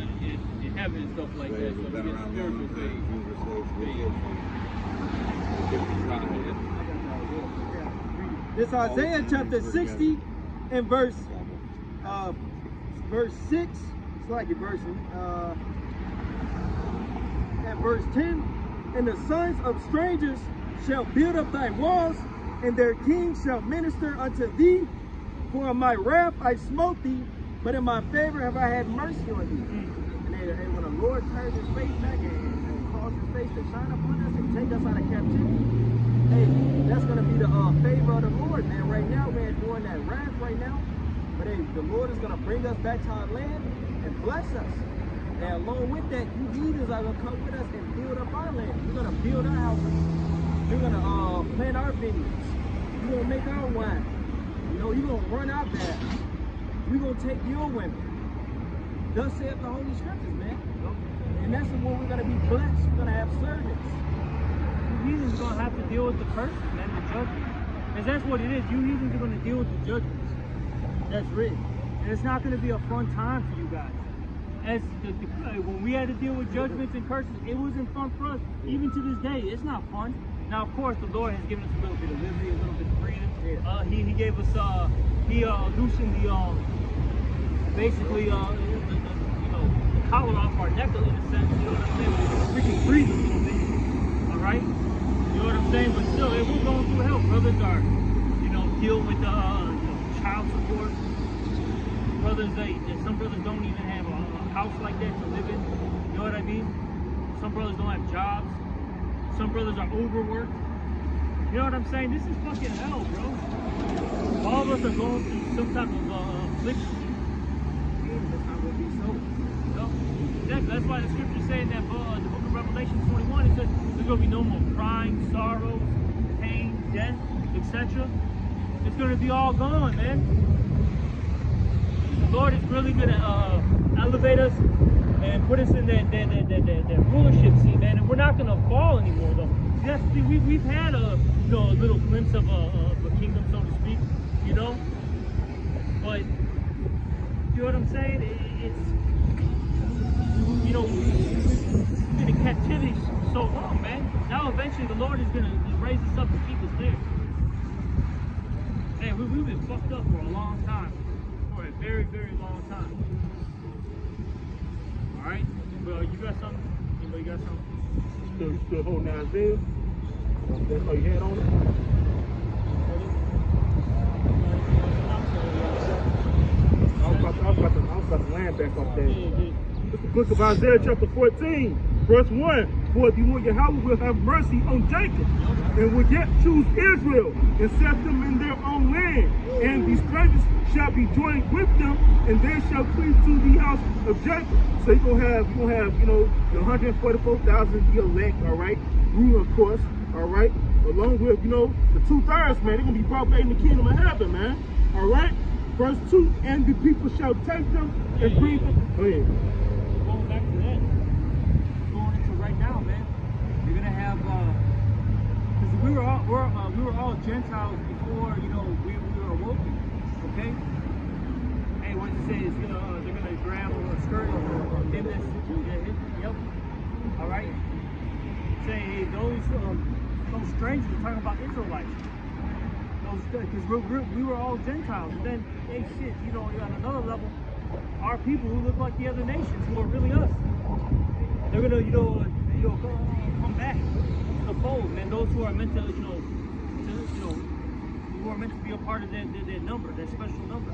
heaven and stuff like that? So we get spiritual things. This Isaiah chapter 60 and verse 6. It's like a verse at verse 10. And the sons of strangers shall build up thy walls, and their kings shall minister unto thee. For in my wrath I smote thee, but in my favor have I had mercy on thee. And when the Lord turns his face back and cause his face to shine upon us and take us out of captivity, hey, that's going to be the favor of the Lord, man. Right now, we're doing that wrath right now. But hey, the Lord is going to bring us back to our land and bless us. And along with that, you leaders are going to come with us and build up our land. We're going to build our houses. We're going to plant our vineyards. We're going to make our wine. You know, you're going to run our baths. We're going to take your women. Thus saith the Holy Scriptures, man. And that's when we're going to be blessed. We're going to have servants. You heathens are going to have to deal with the curses, man, the judgments. Because that's what it is. You heathens are going to deal with the judgments. That's written. And it's not going to be a fun time for you guys. As when we had to deal with judgments and curses, it wasn't fun for us. Even to this day, it's not fun. Now, of course, the Lord has given us a little bit of liberty, a little bit of freedom. He gave us, he loosened the, basically, the collar off our neck in a sense, you know what I'm saying? We can breathe a little bit, all right? You know what I'm saying? But still, we're going through hell. Brothers are, you know, dealing with child support. Brothers, some brothers don't even have a house like that to live in. You know what I mean? Some brothers don't have jobs. Some brothers are overworked. You know what I'm saying? This is fucking hell, bro. All of us are going through some type of affliction. That's not going to be so. No. Exactly. That's why the scripture saying that the book of Revelation 21, it says there's going to be no more crying, sorrow, pain, death, etc. It's going to be all gone, man. The Lord is really going to elevate us and put us in that rulership seat, man. And we're not going to fall anymore, though. See, that's the thing. We've had a little glimpse of a kingdom, so to speak, you know. But you know what I'm saying? It's you know, we've been in captivity so long, man. Now eventually the Lord is going to raise us up to keep us there. Man, we've been fucked up for a long time. For a very, very long time. Alright? Well, you got something? Anybody got something? Still holding Isaiah. That's all you had on it? I was about to land back off that. It's the book of Isaiah chapter 14, verse 1. For the Lord Yahweh will have mercy on Jacob and will yet choose Israel and set them in their own land. And the strangers shall be joined with them, and they shall cleave to the house of Jacob. So you're gonna have, you know, the 144,000 elect, all right, rule, of course, all right, along with, you know, the 2/3, man. They're gonna be propagating the kingdom of heaven, man. All right. Verse 2, and the people shall take them and bring them. Go ahead. Going back to that, going into right now, man. You're gonna have, because we were all Gentiles before, you know, we were awoken. Okay. Hey, what does it say? It's gonna, they're gonna grab a skirt or him this. Yep. All right. Say, hey, those strangers are talking about Israelites. Because we were all Gentiles, and then, hey, shit, you know, on another level, our people who look like the other nations, who are really us, they're gonna, come back to the fold, man. Those who are meant to, who are meant to be a part of their number, their special number.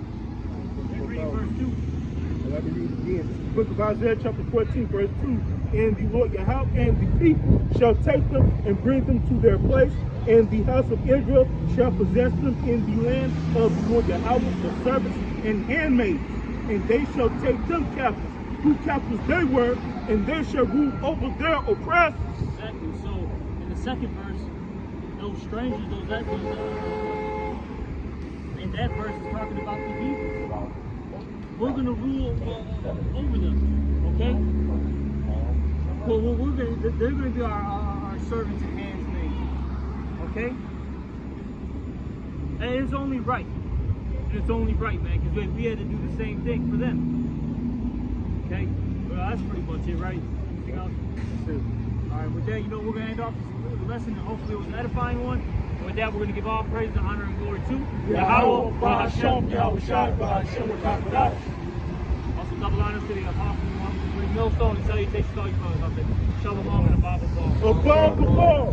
Keep reading verse 2. Let me read it again. Book of Isaiah, chapter 14, verse 2. And the Lord Yahweh and the people shall take them and bring them to their place, and the house of Israel shall possess them in the land of the Lord Yahweh, the servants and handmaids, and they shall take them captives, who captives they were, and they shall rule over their oppressors. Exactly. So, in the second verse, those strangers, in that verse is talking about the Hebrews. We're going to rule over them, okay? Well, they're going to be our servants and handmaids, okay? And it's only right. And it's only right, man, because we had to do the same thing for them. Okay? Well, that's pretty much it, right? Anything else? That's it. All right, with that, you know, we're going to end off this lesson, and hopefully it was an edifying one. And with that, we're going to give all praise and honor and glory to Yahweh, Ba'ashem, Yahweh Shai, Ba'ashem, Ba'ashem. Also, double honors to the apostle, millstone, and salutations to all you brothers out there. Shalom and above all. Above the ball.